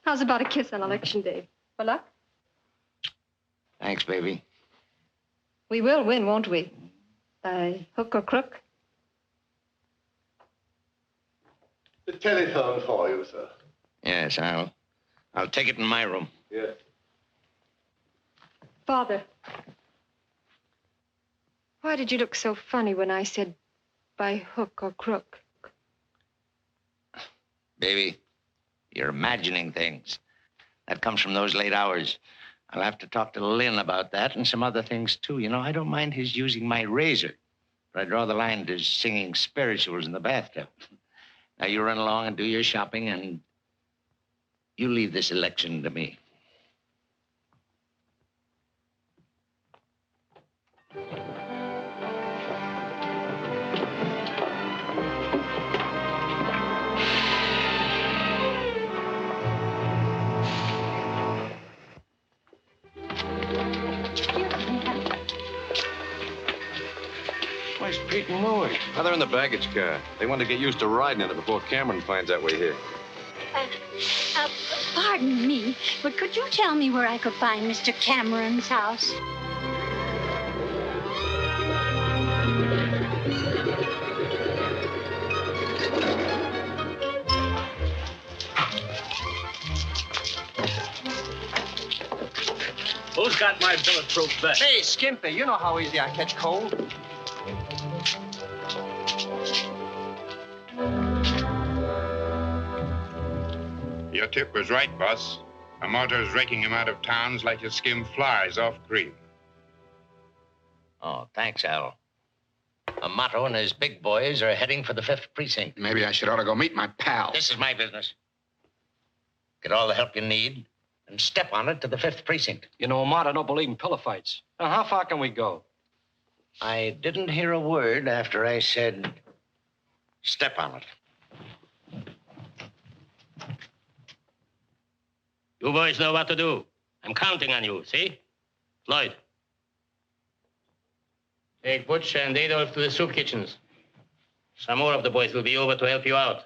How's about a kiss on election day? For luck? Thanks, baby. We will win, won't we? By hook or crook? The telephone for you, sir. Yes, I'll take it in my room. Yes. Father, why did you look so funny when I said by hook or crook? Baby, you're imagining things. That comes from those late hours. I'll have to talk to Lynn about that and some other things, too. You know, I don't mind his using my razor, but I draw the line to singing spirituals in the bathtub. Now, you run along and do your shopping, and you leave this election to me. Where's Pete and Louie? Oh, they're in the baggage car. They want to get used to riding in it before Cameron finds out we're here. Pardon me, but could you tell me where I could find Mr. Cameron's house? Who's got my bulletproof vest? Hey, Skimpy, you know how easy I catch cold. Your tip was right, boss. A motor's raking him out of towns like you skim flies off cream. Oh, thanks, Al. Amato and his big boys are heading for the 5th precinct. Maybe I should ought to go meet my pal. This is my business. Get all the help you need and step on it to the 5th precinct. You know, Amato don't believe in pillow fights. Now, how far can we go? I didn't hear a word after I said, step on it. You boys know what to do. I'm counting on you, see? Lloyd. Take Butch and Adolf to the soup kitchens. Some more of the boys will be over to help you out.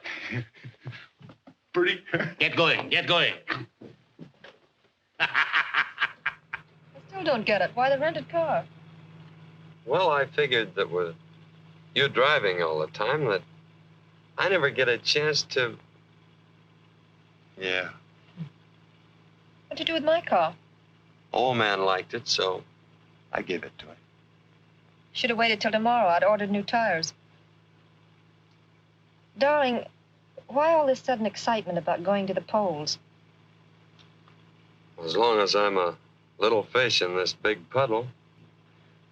Pretty. Get going, get going. I still don't get it. Why the rented car? Well, I figured that with you driving all the time, that I never get a chance to... Yeah. What'd you do with my car? Old man liked it, so I gave it to him. Should have waited till tomorrow. I'd ordered new tires. Darling, why all this sudden excitement about going to the polls? As long as I'm a little fish in this big puddle,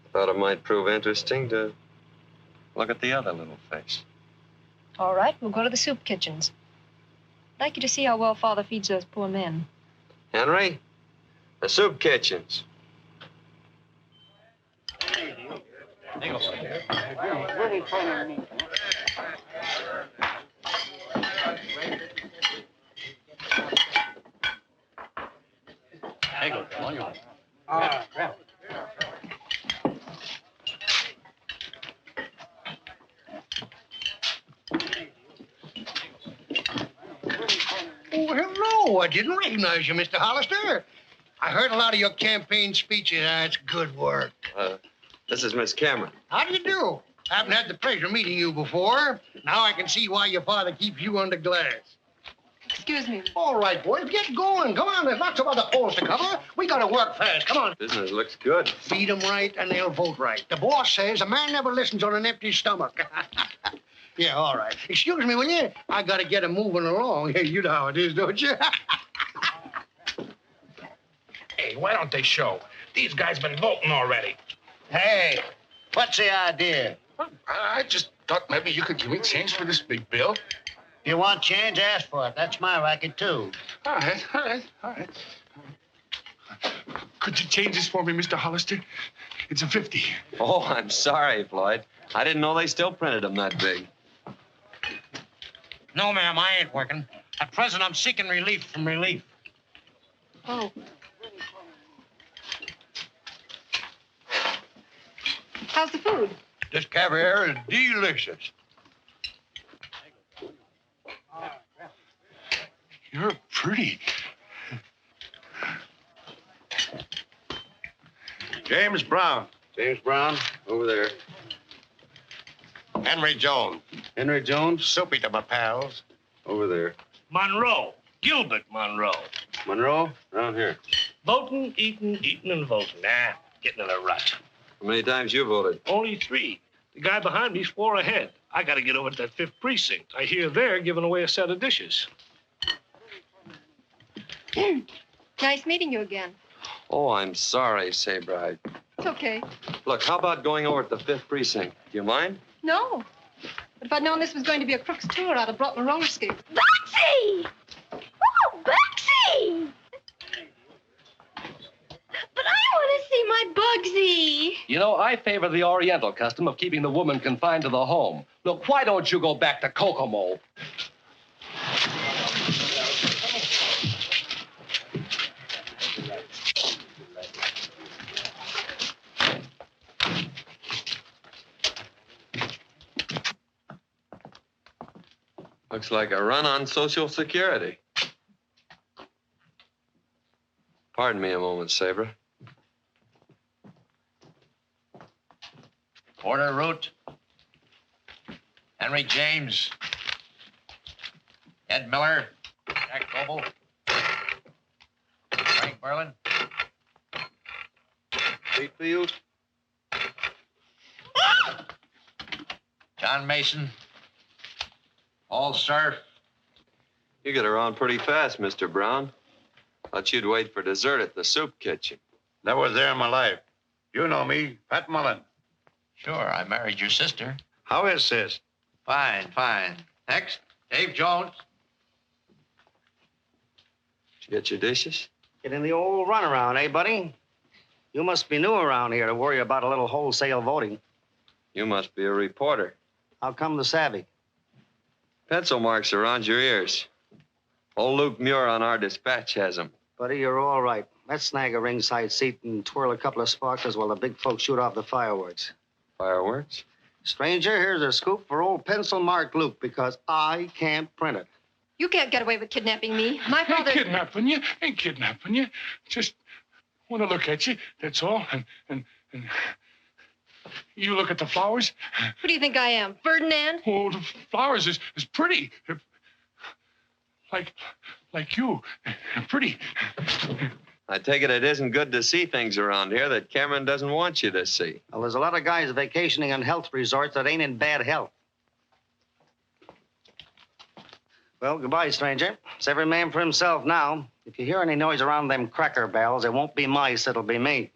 I thought it might prove interesting to look at the other little fish. All right, we'll go to the soup kitchens. I'd like you to see how well Father feeds those poor men. Henry, the soup kitchens. Oh, hello. I didn't recognize you, Mr. Hollister. I heard a lot of your campaign speeches. That's good work. This is Miss Cameron. How do you do? I haven't had the pleasure of meeting you before. Now I can see why your father keeps you under glass. Excuse me. All right, boys, get going. Come on, there's lots of other polls to cover. We gotta work fast. Come on. Business looks good. Feed them right and they'll vote right. The boss says a man never listens on an empty stomach. Yeah, all right. Excuse me, will you? I gotta get him moving along. Hey, you know how it is, don't you? Hey, why don't they show? These guys been voting already. Hey, what's the idea? I just thought maybe you could give me change for this big bill. If you want change, ask for it. That's my racket, too. All right. Could you change this for me, Mr. Hollister? It's a 50. Oh, I'm sorry, Floyd. I didn't know they still printed them that big. No, ma'am, I ain't working. At present, I'm seeking relief from relief. Oh. How's the food? This caviar is delicious. You're pretty. James Brown. James Brown, over there. Henry Jones. Henry Jones, Soupy to my pals. over there. Monroe. Gilbert Monroe. Monroe, around here. Voting, eating, and voting. Getting in a rut. How many times you voted? Only 3. The guy behind me's 4 ahead. I got to get over to that 5th precinct. I hear they're giving away a set of dishes. Nice meeting you again. Oh, I'm sorry, Sabre. It's okay. Look, how about going over to the 5th precinct? Do you mind? No. But if I'd known this was going to be a crook's tour, I'd have brought my roller skates. Betsy! Oh, Betsy! But I want to see my Bugsy. You know, I favor the Oriental custom of keeping the woman confined to the home. Look, why don't you go back to Kokomo? Looks like a run on Social Security. Pardon me a moment, Sabre. Porter Root. Henry James. Ed Miller. Jack Goebel. Frank Merlin. Wheatfield. John Mason. Paul Surf. You get around pretty fast, Mr. Brown. Thought you'd wait for dessert at the soup kitchen. Never there in my life. You know me, Pat Mullen. Sure, I married your sister. How is sis? Fine, fine. Next, Dave Jones. Did you get your dishes? Getting the old runaround, eh, buddy? You must be new around here to worry about a little wholesale voting. You must be a reporter. How come the savvy? Pencil marks around your ears. Old Luke Muir on our dispatch has them. Buddy, you're all right. Let's snag a ringside seat and twirl a couple of sparklers while the big folks shoot off the fireworks. Fireworks? Stranger, here's a scoop for old pencil mark Luke because I can't print it. You can't get away with kidnapping me. My father... Ain't kidnapping you. Just want to look at you, that's all. And you look at the flowers. Who do you think I am, Ferdinand? Oh, the flowers is pretty. Like you. Pretty. I take it isn't good to see things around here that Cameron doesn't want you to see. Well, there's a lot of guys vacationing on health resorts that ain't in bad health. Well, goodbye, stranger. It's every man for himself now. If you hear any noise around them cracker barrels, it won't be mice, it'll be me.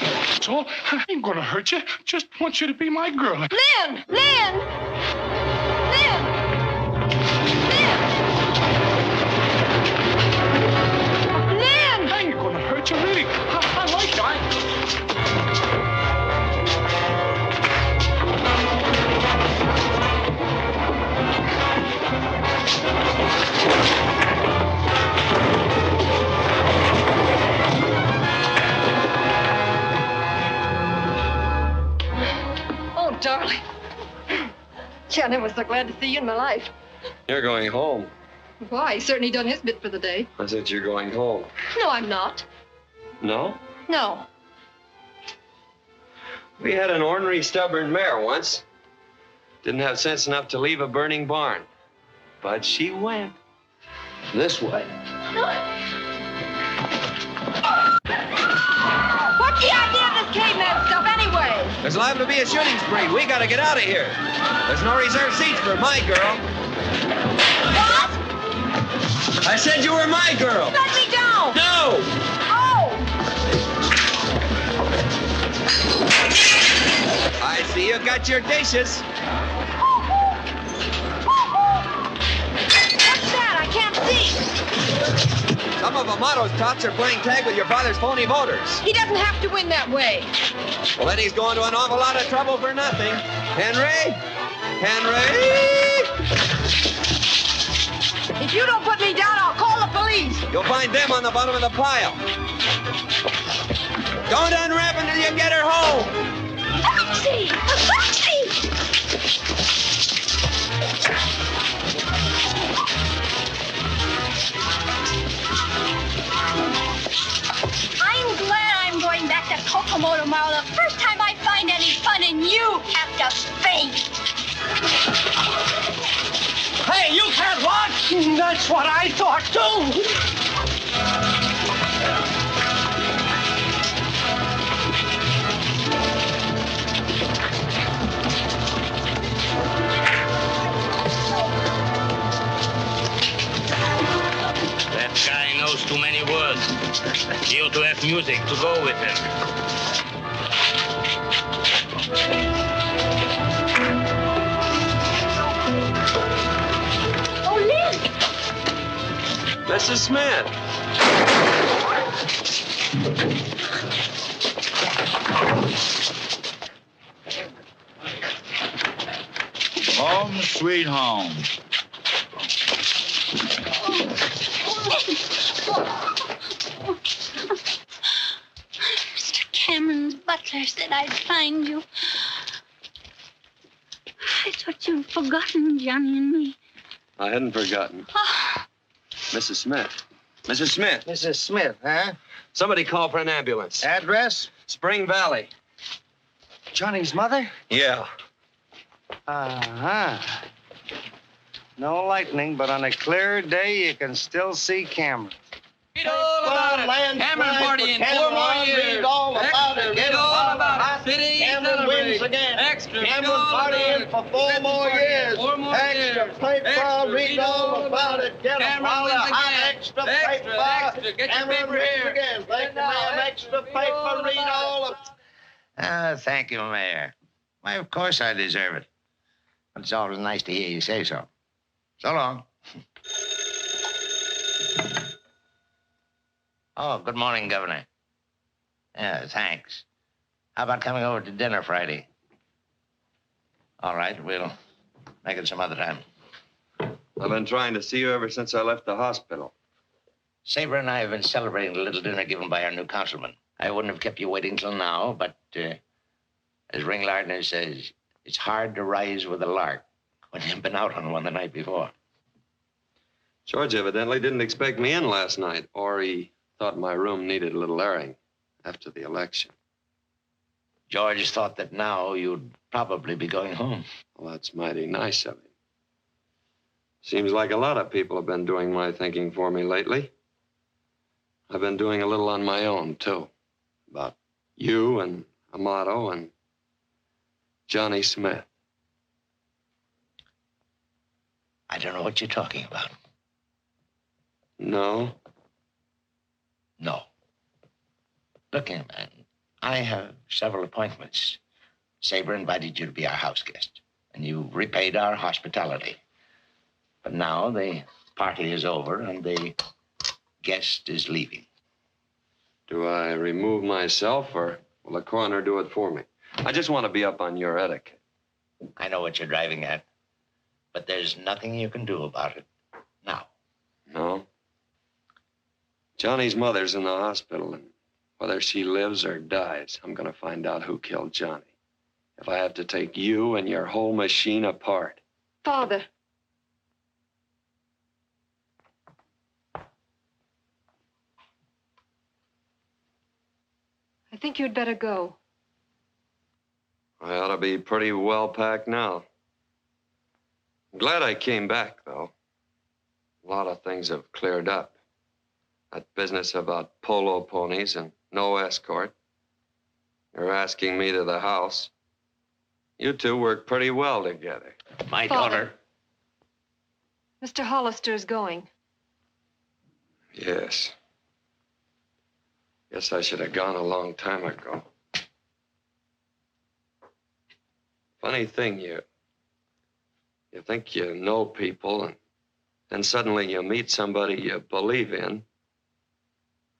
That's all. I ain't gonna hurt you. Just want you to be my girl. Lynn! Lynn! Lynn! Lynn! I ain't gonna hurt you, really. I like you. Oh, darling. Gee, I never was so glad to see you in my life. You're going home. Why? He's certainly done his bit for the day. I said you're going home. No, I'm not. No? No. We had an ornery, stubborn mare once. Didn't have sense enough to leave a burning barn. But she went. This way. What's the idea of this caveman stuff anyway? There's liable to be a shooting spree. We gotta get out of here. There's no reserved seats for my girl. What? I said you were my girl. Let me down. No! Oh! I see you got your dishes. What's that? I can't see. Some of Amato's tots are playing tag with your father's phony voters. He doesn't have to win that way. Well, then he's going to an awful lot of trouble for nothing. Henry? Henry? If you don't put me down, I'll call the police. You'll find them on the bottom of the pile. Don't unwrap until you get her home. A taxi! A taxi! I'm glad I'm going back to Kokomo tomorrow. The first time I find any fun in you have to faint. Hey, you can't walk! That's what I thought, too. That guy knows too many words. He ought to have music to go with him. Oh, Lynn! Mrs. Smith. Home, sweet home. Mr. Cameron's butler said I'd find you. I thought you'd forgotten Johnny and me. I hadn't forgotten. Oh, Mrs. Smith. Mrs. Smith. Mrs. Smith, huh? Somebody call for an ambulance. Address? Spring Valley. Johnny's mother? Yeah. Uh-huh. No lightning, but on a clear day, you can still see Cameron. Read all about it. Cameron party in 4 more years. Read all about it. Read all about it. City Cameron wins again. Extra. Cameron partying for 4 more years. 4 more Extra years. paper. Extra. Read all about it. Get a Cameron pile of wins hot again. extra Extra, paper. extra. Get your Cameron paper wins here. again. Thank you, ma'am. Extra paper. Read all of Thank you, Mayor. Why, of course I deserve it. But it's always nice to hear you say so. So long. Oh, good morning, Governor. Yeah, thanks. How about coming over to dinner Friday? All right, we'll make it some other time. I've been trying to see you ever since I left the hospital. Sabre and I have been celebrating the little dinner given by our new councilman. I wouldn't have kept you waiting till now, but as Ring Lardner says, it's hard to rise with a lark when you've been out on one the night before. George evidently didn't expect me in last night, or he thought my room needed a little airing after the election. George thought that now you'd probably be going home. Well, that's mighty nice of him. Seems like a lot of people have been doing my thinking for me lately. I've been doing a little on my own, too. About you and Amato and Johnny Smith. I don't know what you're talking about. No? No. Look here, man. I have several appointments. Sabre invited you to be our house guest, and you repaid our hospitality. But now the party is over, and the guest is leaving. Do I remove myself, or will the coroner do it for me? I just want to be up on your etiquette. I know what you're driving at, but there's nothing you can do about it now. No? Johnny's mother's in the hospital, and whether she lives or dies, I'm going to find out who killed Johnny. If I have to take you and your whole machine apart. Father. I think you'd better go. I ought to be pretty well packed now. I'm glad I came back, though. A lot of things have cleared up. That business about polo ponies and no escort. You're asking me to the house. You two work pretty well together. My Father. daughter. Mr. Hollister is going. Yes. Guess I should have gone a long time ago. Funny thing, you think you know people, and then suddenly you meet somebody you believe in.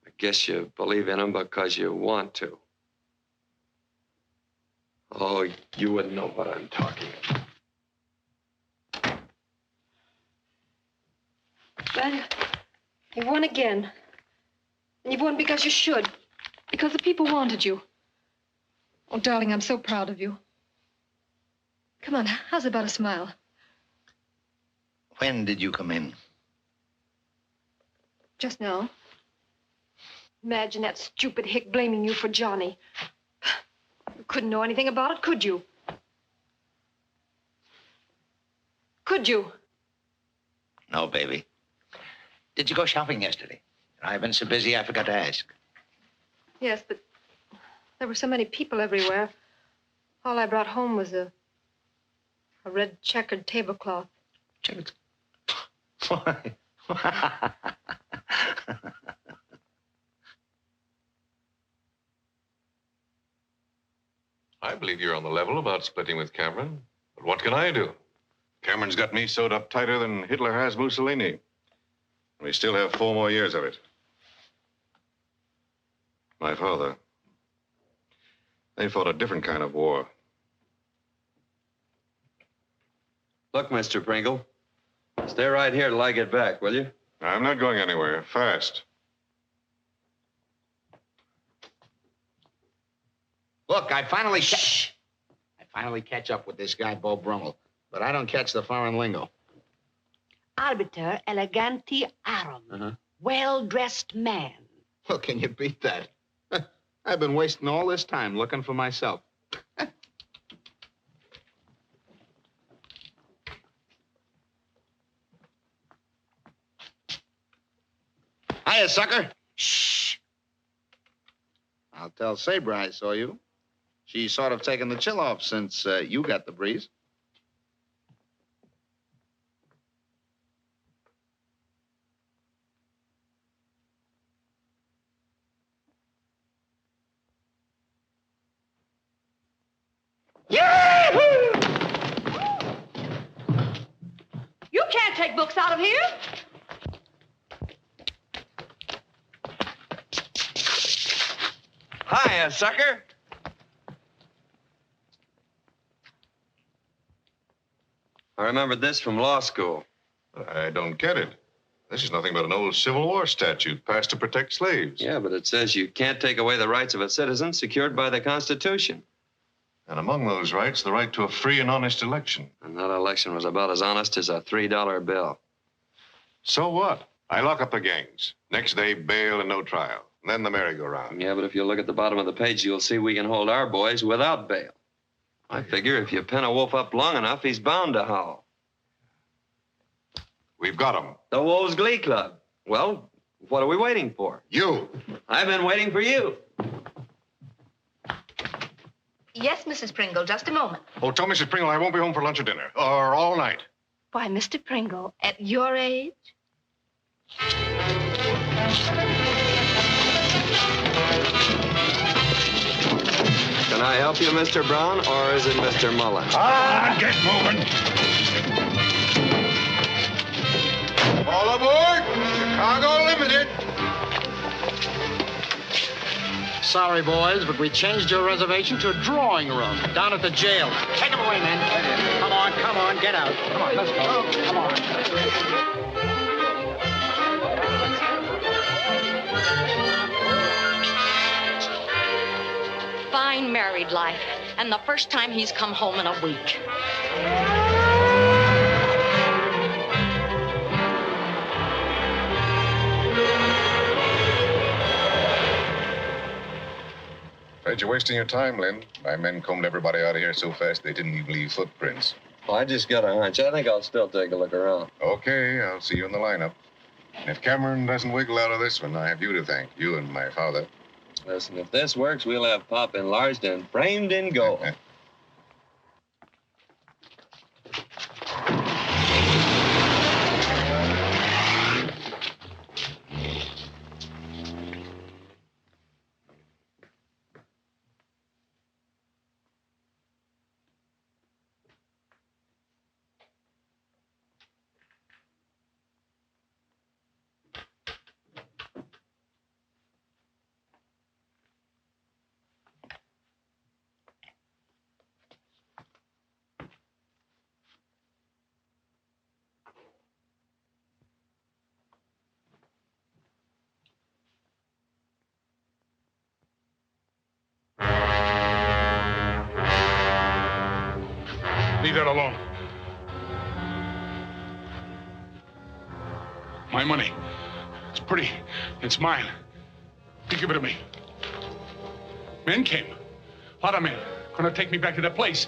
I guess you believe in them because you want to. Oh, you wouldn't know what I'm talking about. Ben, you've won again. And you've won because you should. Because the people wanted you. Oh, darling, I'm so proud of you. Come on, how's about a smile? When did you come in? Just now. Imagine that stupid hick blaming you for Johnny. You couldn't know anything about it, could you? Could you? No, baby. Did you go shopping yesterday? I've been so busy I forgot to ask. Yes, but there were so many people everywhere. All I brought home was a red checkered tablecloth. Checkered? Why? I believe you're on the level about splitting with Cameron. But what can I do? Cameron's got me sewed up tighter than Hitler has Mussolini. And we still have 4 more years of it. My father, they fought a different kind of war. Look, Mr. Pringle, stay right here till I get back, will you? I'm not going anywhere. Fast. Look, I finally catch up with this guy, Bo Brummel. But I don't catch the foreign lingo. Arbiter eleganti arum. Well-dressed man. Well, can you beat that? I've been wasting all this time looking for myself. Hiya, sucker. Shh. I'll tell Sabre I saw you. She's sort of taken the chill off since you got the breeze. You can't take books out of here. Hiya, sucker. I remembered this from law school. I don't get it. This is nothing but an old Civil War statute passed to protect slaves. Yeah, but it says you can't take away the rights of a citizen secured by the Constitution. And among those rights, the right to a free and honest election. And that election was about as honest as a $3 bill. So what? I lock up the gangs. Next day, bail and no trial. And then the merry-go-round. Yeah, but if you look at the bottom of the page, you'll see we can hold our boys without bail. I figure if you pin a wolf up long enough, he's bound to howl. We've got him. The Wolves Glee Club. Well, what are we waiting for? You. I've been waiting for you. Yes, Mrs. Pringle, just a moment. Oh, tell Mrs. Pringle I won't be home for lunch or dinner. Or all night. Why, Mr. Pringle, at your age? Can I help you, Mr. Brown, or is it Mr. Mullen? Get moving. All aboard! Chicago Limited. Sorry, boys, but we changed your reservation to a drawing room down at the jail. Take him away, men. Come on, get out. Come on, let's go. Come on. Fine married life, and the first time he's come home in a week. Afraid you're wasting your time, Lynn. My men combed everybody out of here so fast they didn't even leave footprints. Well, I just got a hunch. I think I'll still take a look around. Okay, I'll see you in the lineup. And if Cameron doesn't wiggle out of this one, I have you to thank. You and my father. Listen, if this works, we'll have Pop enlarged and framed in gold. Leave that alone. My money. It's pretty. It's mine. You give it to me. Men came. A lot of men. Gonna take me back to that place.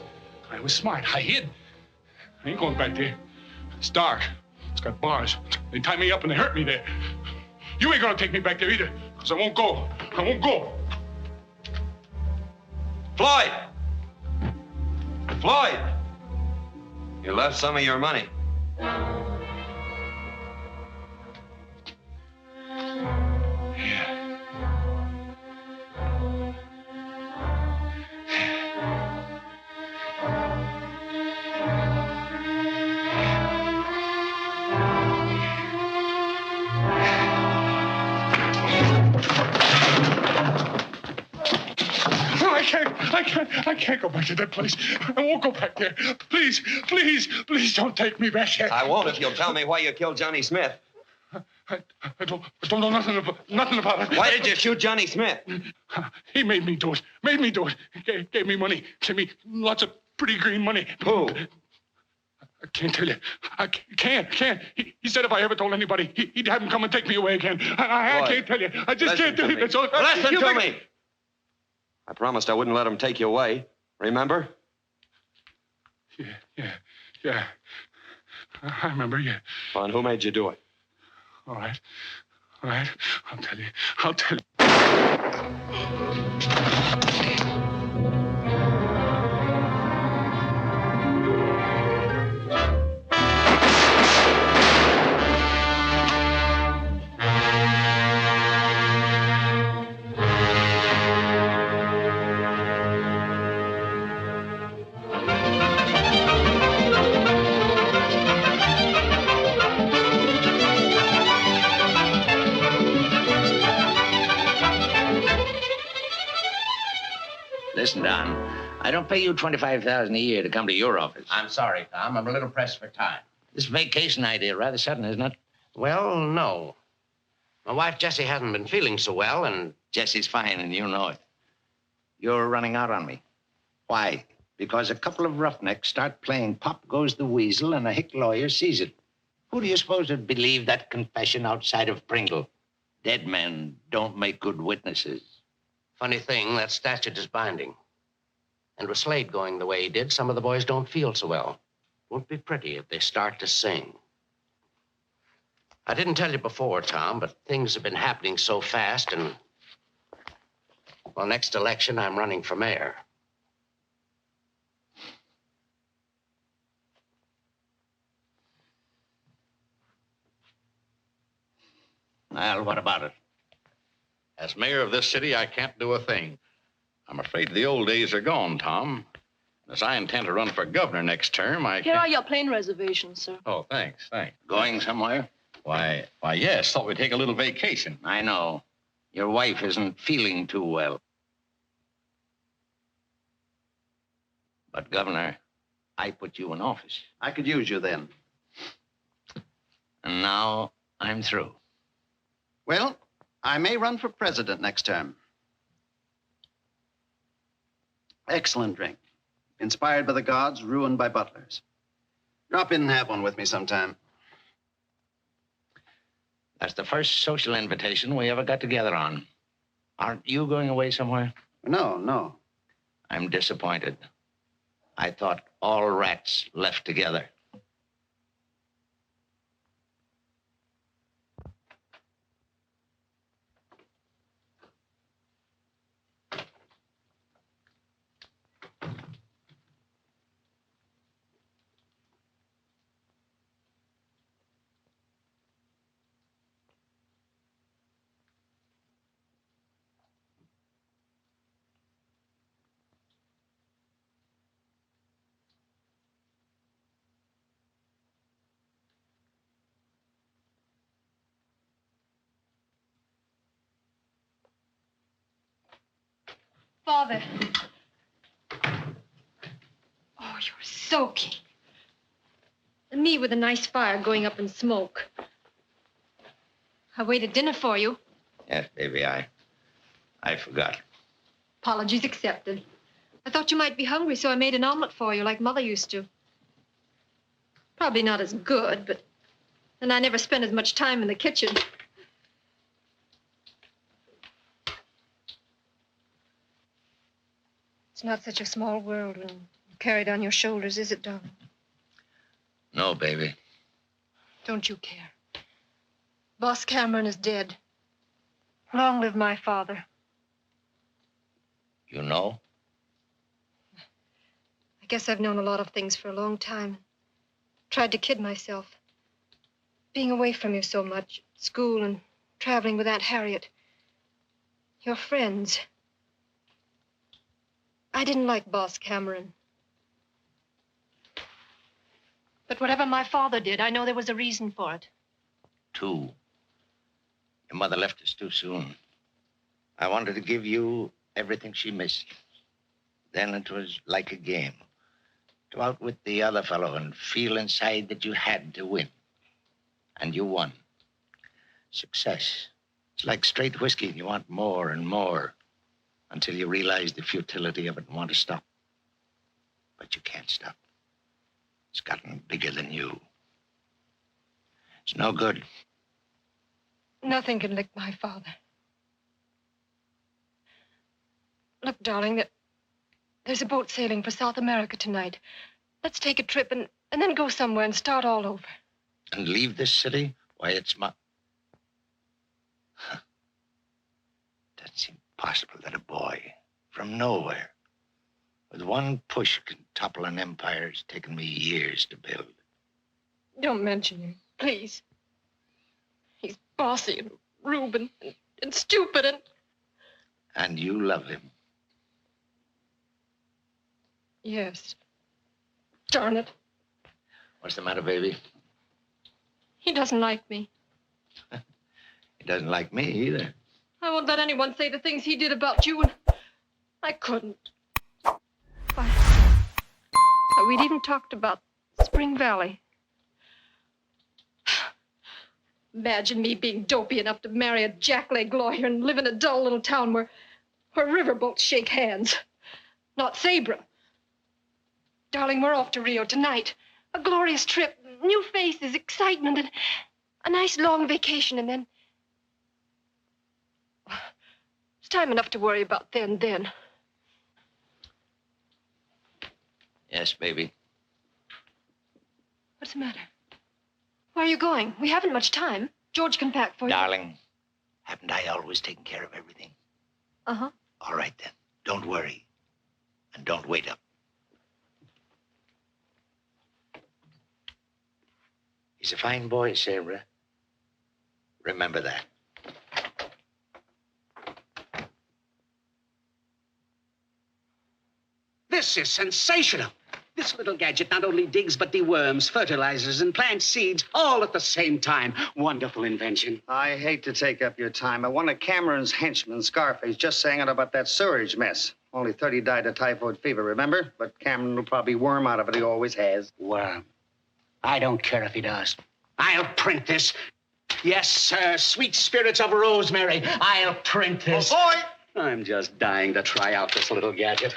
I was smart. I hid. I ain't going back there. It's dark. It's got bars. They tie me up and they hurt me there. You ain't gonna take me back there either, because I won't go. I won't go. Floyd! Floyd! You left some of your money. I can't go back to that place. I won't go back there. Please, please, please don't take me back there. I won't if you'll tell me why you killed Johnny Smith. I don't know nothing about it. Why did you shoot Johnny Smith? He made me do it. Made me do it. He gave me money. Gave me lots of pretty green money. Who? I can't tell you. I can't. He said if I ever told anybody, he'd have him come and take me away again. I can't tell you. I just can't do it. That's all. Listen to me. I promised I wouldn't let him take you away. Remember? Yeah. I remember, yeah. Well, and who made you do it? All right. I'll tell you. Listen, Don, I don't pay you $25,000 a year to come to your office. I'm sorry, Tom. I'm a little pressed for time. This vacation idea, rather sudden, isn't it? Well, no. My wife, Jessie, hasn't been feeling so well, and... Jessie's fine, and you know it. You're running out on me. Why? Because a couple of roughnecks start playing Pop Goes the Weasel, and a hick lawyer sees it. Who do you suppose would believe that confession outside of Pringle? Dead men don't make good witnesses. Funny thing, that statute is binding. And with Slade going the way he did, some of the boys don't feel so well. Won't be pretty if they start to sing. I didn't tell you before, Tom, but things have been happening so fast, and... Well, next election, I'm running for mayor. Well, what about it? As mayor of this city, I can't do a thing. I'm afraid the old days are gone, Tom. As I intend to run for governor next term, I Here can't... are your plane reservations, sir. Oh, thanks. Going somewhere? Why, yes. Thought we'd take a little vacation. I know. Your wife isn't feeling too well. But, Governor, I put you in office. I could use you then. And now I'm through. Well, I may run for president next term. Excellent drink. Inspired by the gods, ruined by butlers. Drop in and have one with me sometime. That's the first social invitation we ever got together on. Aren't you going away somewhere? No. I'm disappointed. I thought all rats left together. Father. Oh, you're soaking. And me with a nice fire going up in smoke. I waited dinner for you. Yes, baby, I forgot. Apologies accepted. I thought you might be hungry, so I made an omelet for you like Mother used to. Probably not as good, but then I never spent as much time in the kitchen. It's not such a small world when you carry it on your shoulders, is it, darling? No, baby. Don't you care. Boss Cameron is dead. Long live my father. You know? I guess I've known a lot of things for a long time. Tried to kid myself. Being away from you so much, school and traveling with Aunt Harriet. Your friends. I didn't like Boss Cameron. But whatever my father did, I know there was a reason for it. Two. Your mother left us too soon. I wanted to give you everything she missed. Then it was like a game. To outwit the other fellow and feel inside that you had to win. And you won. Success. It's like straight whiskey. You want more and more until you realize the futility of it and want to stop. But you can't stop. It's gotten bigger than you. It's no good. Nothing can lick my father. Look, darling, there's a boat sailing for South America tonight. Let's take a trip and then go somewhere and start all over. And leave this city? Why, it's my... That's impossible that a boy from nowhere, with one push, can topple an empire it's taken me years to build. Don't mention him, please. He's bossy and rude and stupid and... And you love him. Yes. Darn it. What's the matter, baby? He doesn't like me. He doesn't like me either. I won't let anyone say the things he did about you, and I couldn't. If We'd even talked about Spring Valley. Imagine me being dopey enough to marry a jackleg lawyer and live in a dull little town where riverboats shake hands. Not Sabra. Darling, we're off to Rio tonight. A glorious trip, new faces, excitement, and a nice long vacation, and then... It's time enough to worry about then. Yes, baby. What's the matter? Where are you going? We haven't much time. George can pack for you. Darling, haven't I always taken care of everything? Uh-huh. All right, then. Don't worry. And don't wait up. He's a fine boy, Sarah. Remember that. This is sensational. This little gadget not only digs, but deworms, fertilizes, and plants seeds all at the same time. Wonderful invention. I hate to take up your time, but one of Cameron's henchmen, Scarface, just sang out about that sewerage mess. Only 30 died of typhoid fever, remember? But Cameron will probably worm out of it. He always has. Worm. I don't care if he does. I'll print this. Yes, sir. Sweet spirits of rosemary. I'll print this. Oh, boy! I'm just dying to try out this little gadget.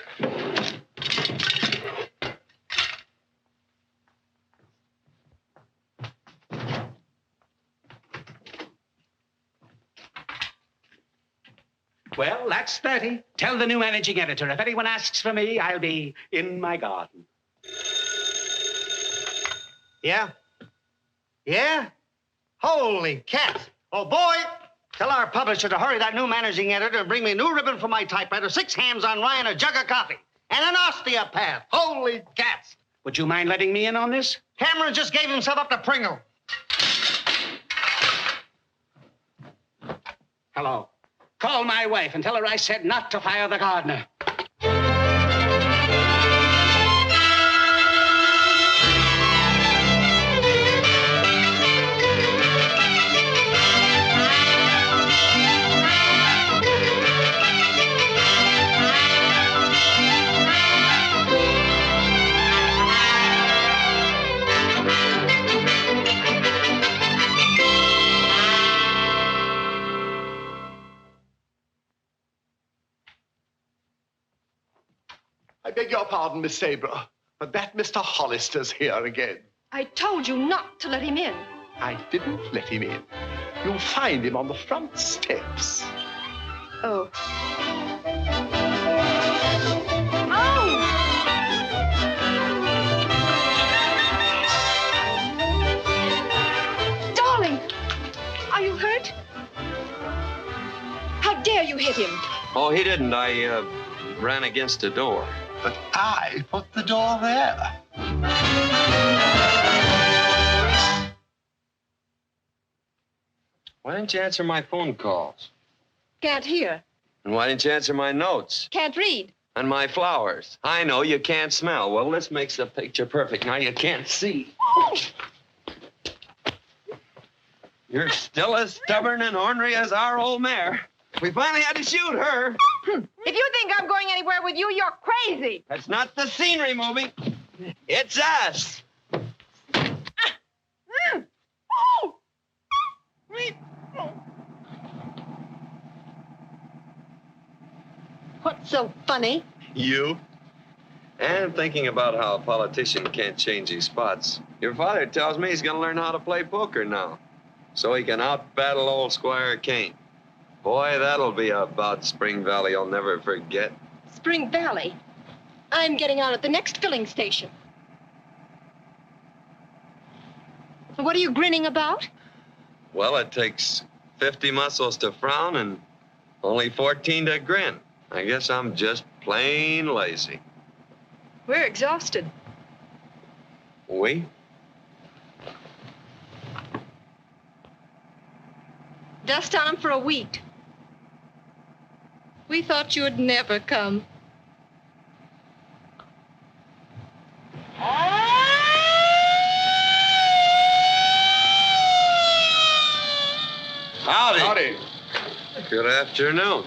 Well, that's 30. Tell the new managing editor, if anyone asks for me, I'll be in my garden. Yeah? Yeah? Holy cats. Oh, boy! Tell our publisher to hurry that new managing editor and bring me a new ribbon for my typewriter, 6 hams on rye, and a jug of coffee. And an osteopath. Holy cats. Would you mind letting me in on this? Cameron just gave himself up to Pringle. Hello. Call my wife and tell her I said not to fire the gardener. I beg your pardon, Miss Sabra, but that Mr. Hollister's here again. I told you not to let him in. I didn't let him in. You'll find him on the front steps. Oh. Darling, are you hurt? How dare you hit him? Oh, he didn't. I ran against the door. But I put the door there. Why didn't you answer my phone calls? Can't hear. And why didn't you answer my notes? Can't read. And my flowers? I know you can't smell. Well, this makes the picture perfect. Now you can't see. You're still as stubborn and ornery as our old mare. We finally had to shoot her. If you think I'm going anywhere with you, you're crazy. That's not the scenery movie. It's us. What's so funny? You? And thinking about how a politician can't change his spots. Your father tells me he's going to learn how to play poker now, so he can out-battle old Squire Kane. Boy, that'll be a bout Spring Valley I'll never forget. Spring Valley? I'm getting out at the next filling station. What are you grinning about? Well, it takes 50 muscles to frown and only 14 to grin. I guess I'm just plain lazy. We're exhausted. We? Dust on 'em for a week. We thought you'd never come. Howdy. Good afternoon.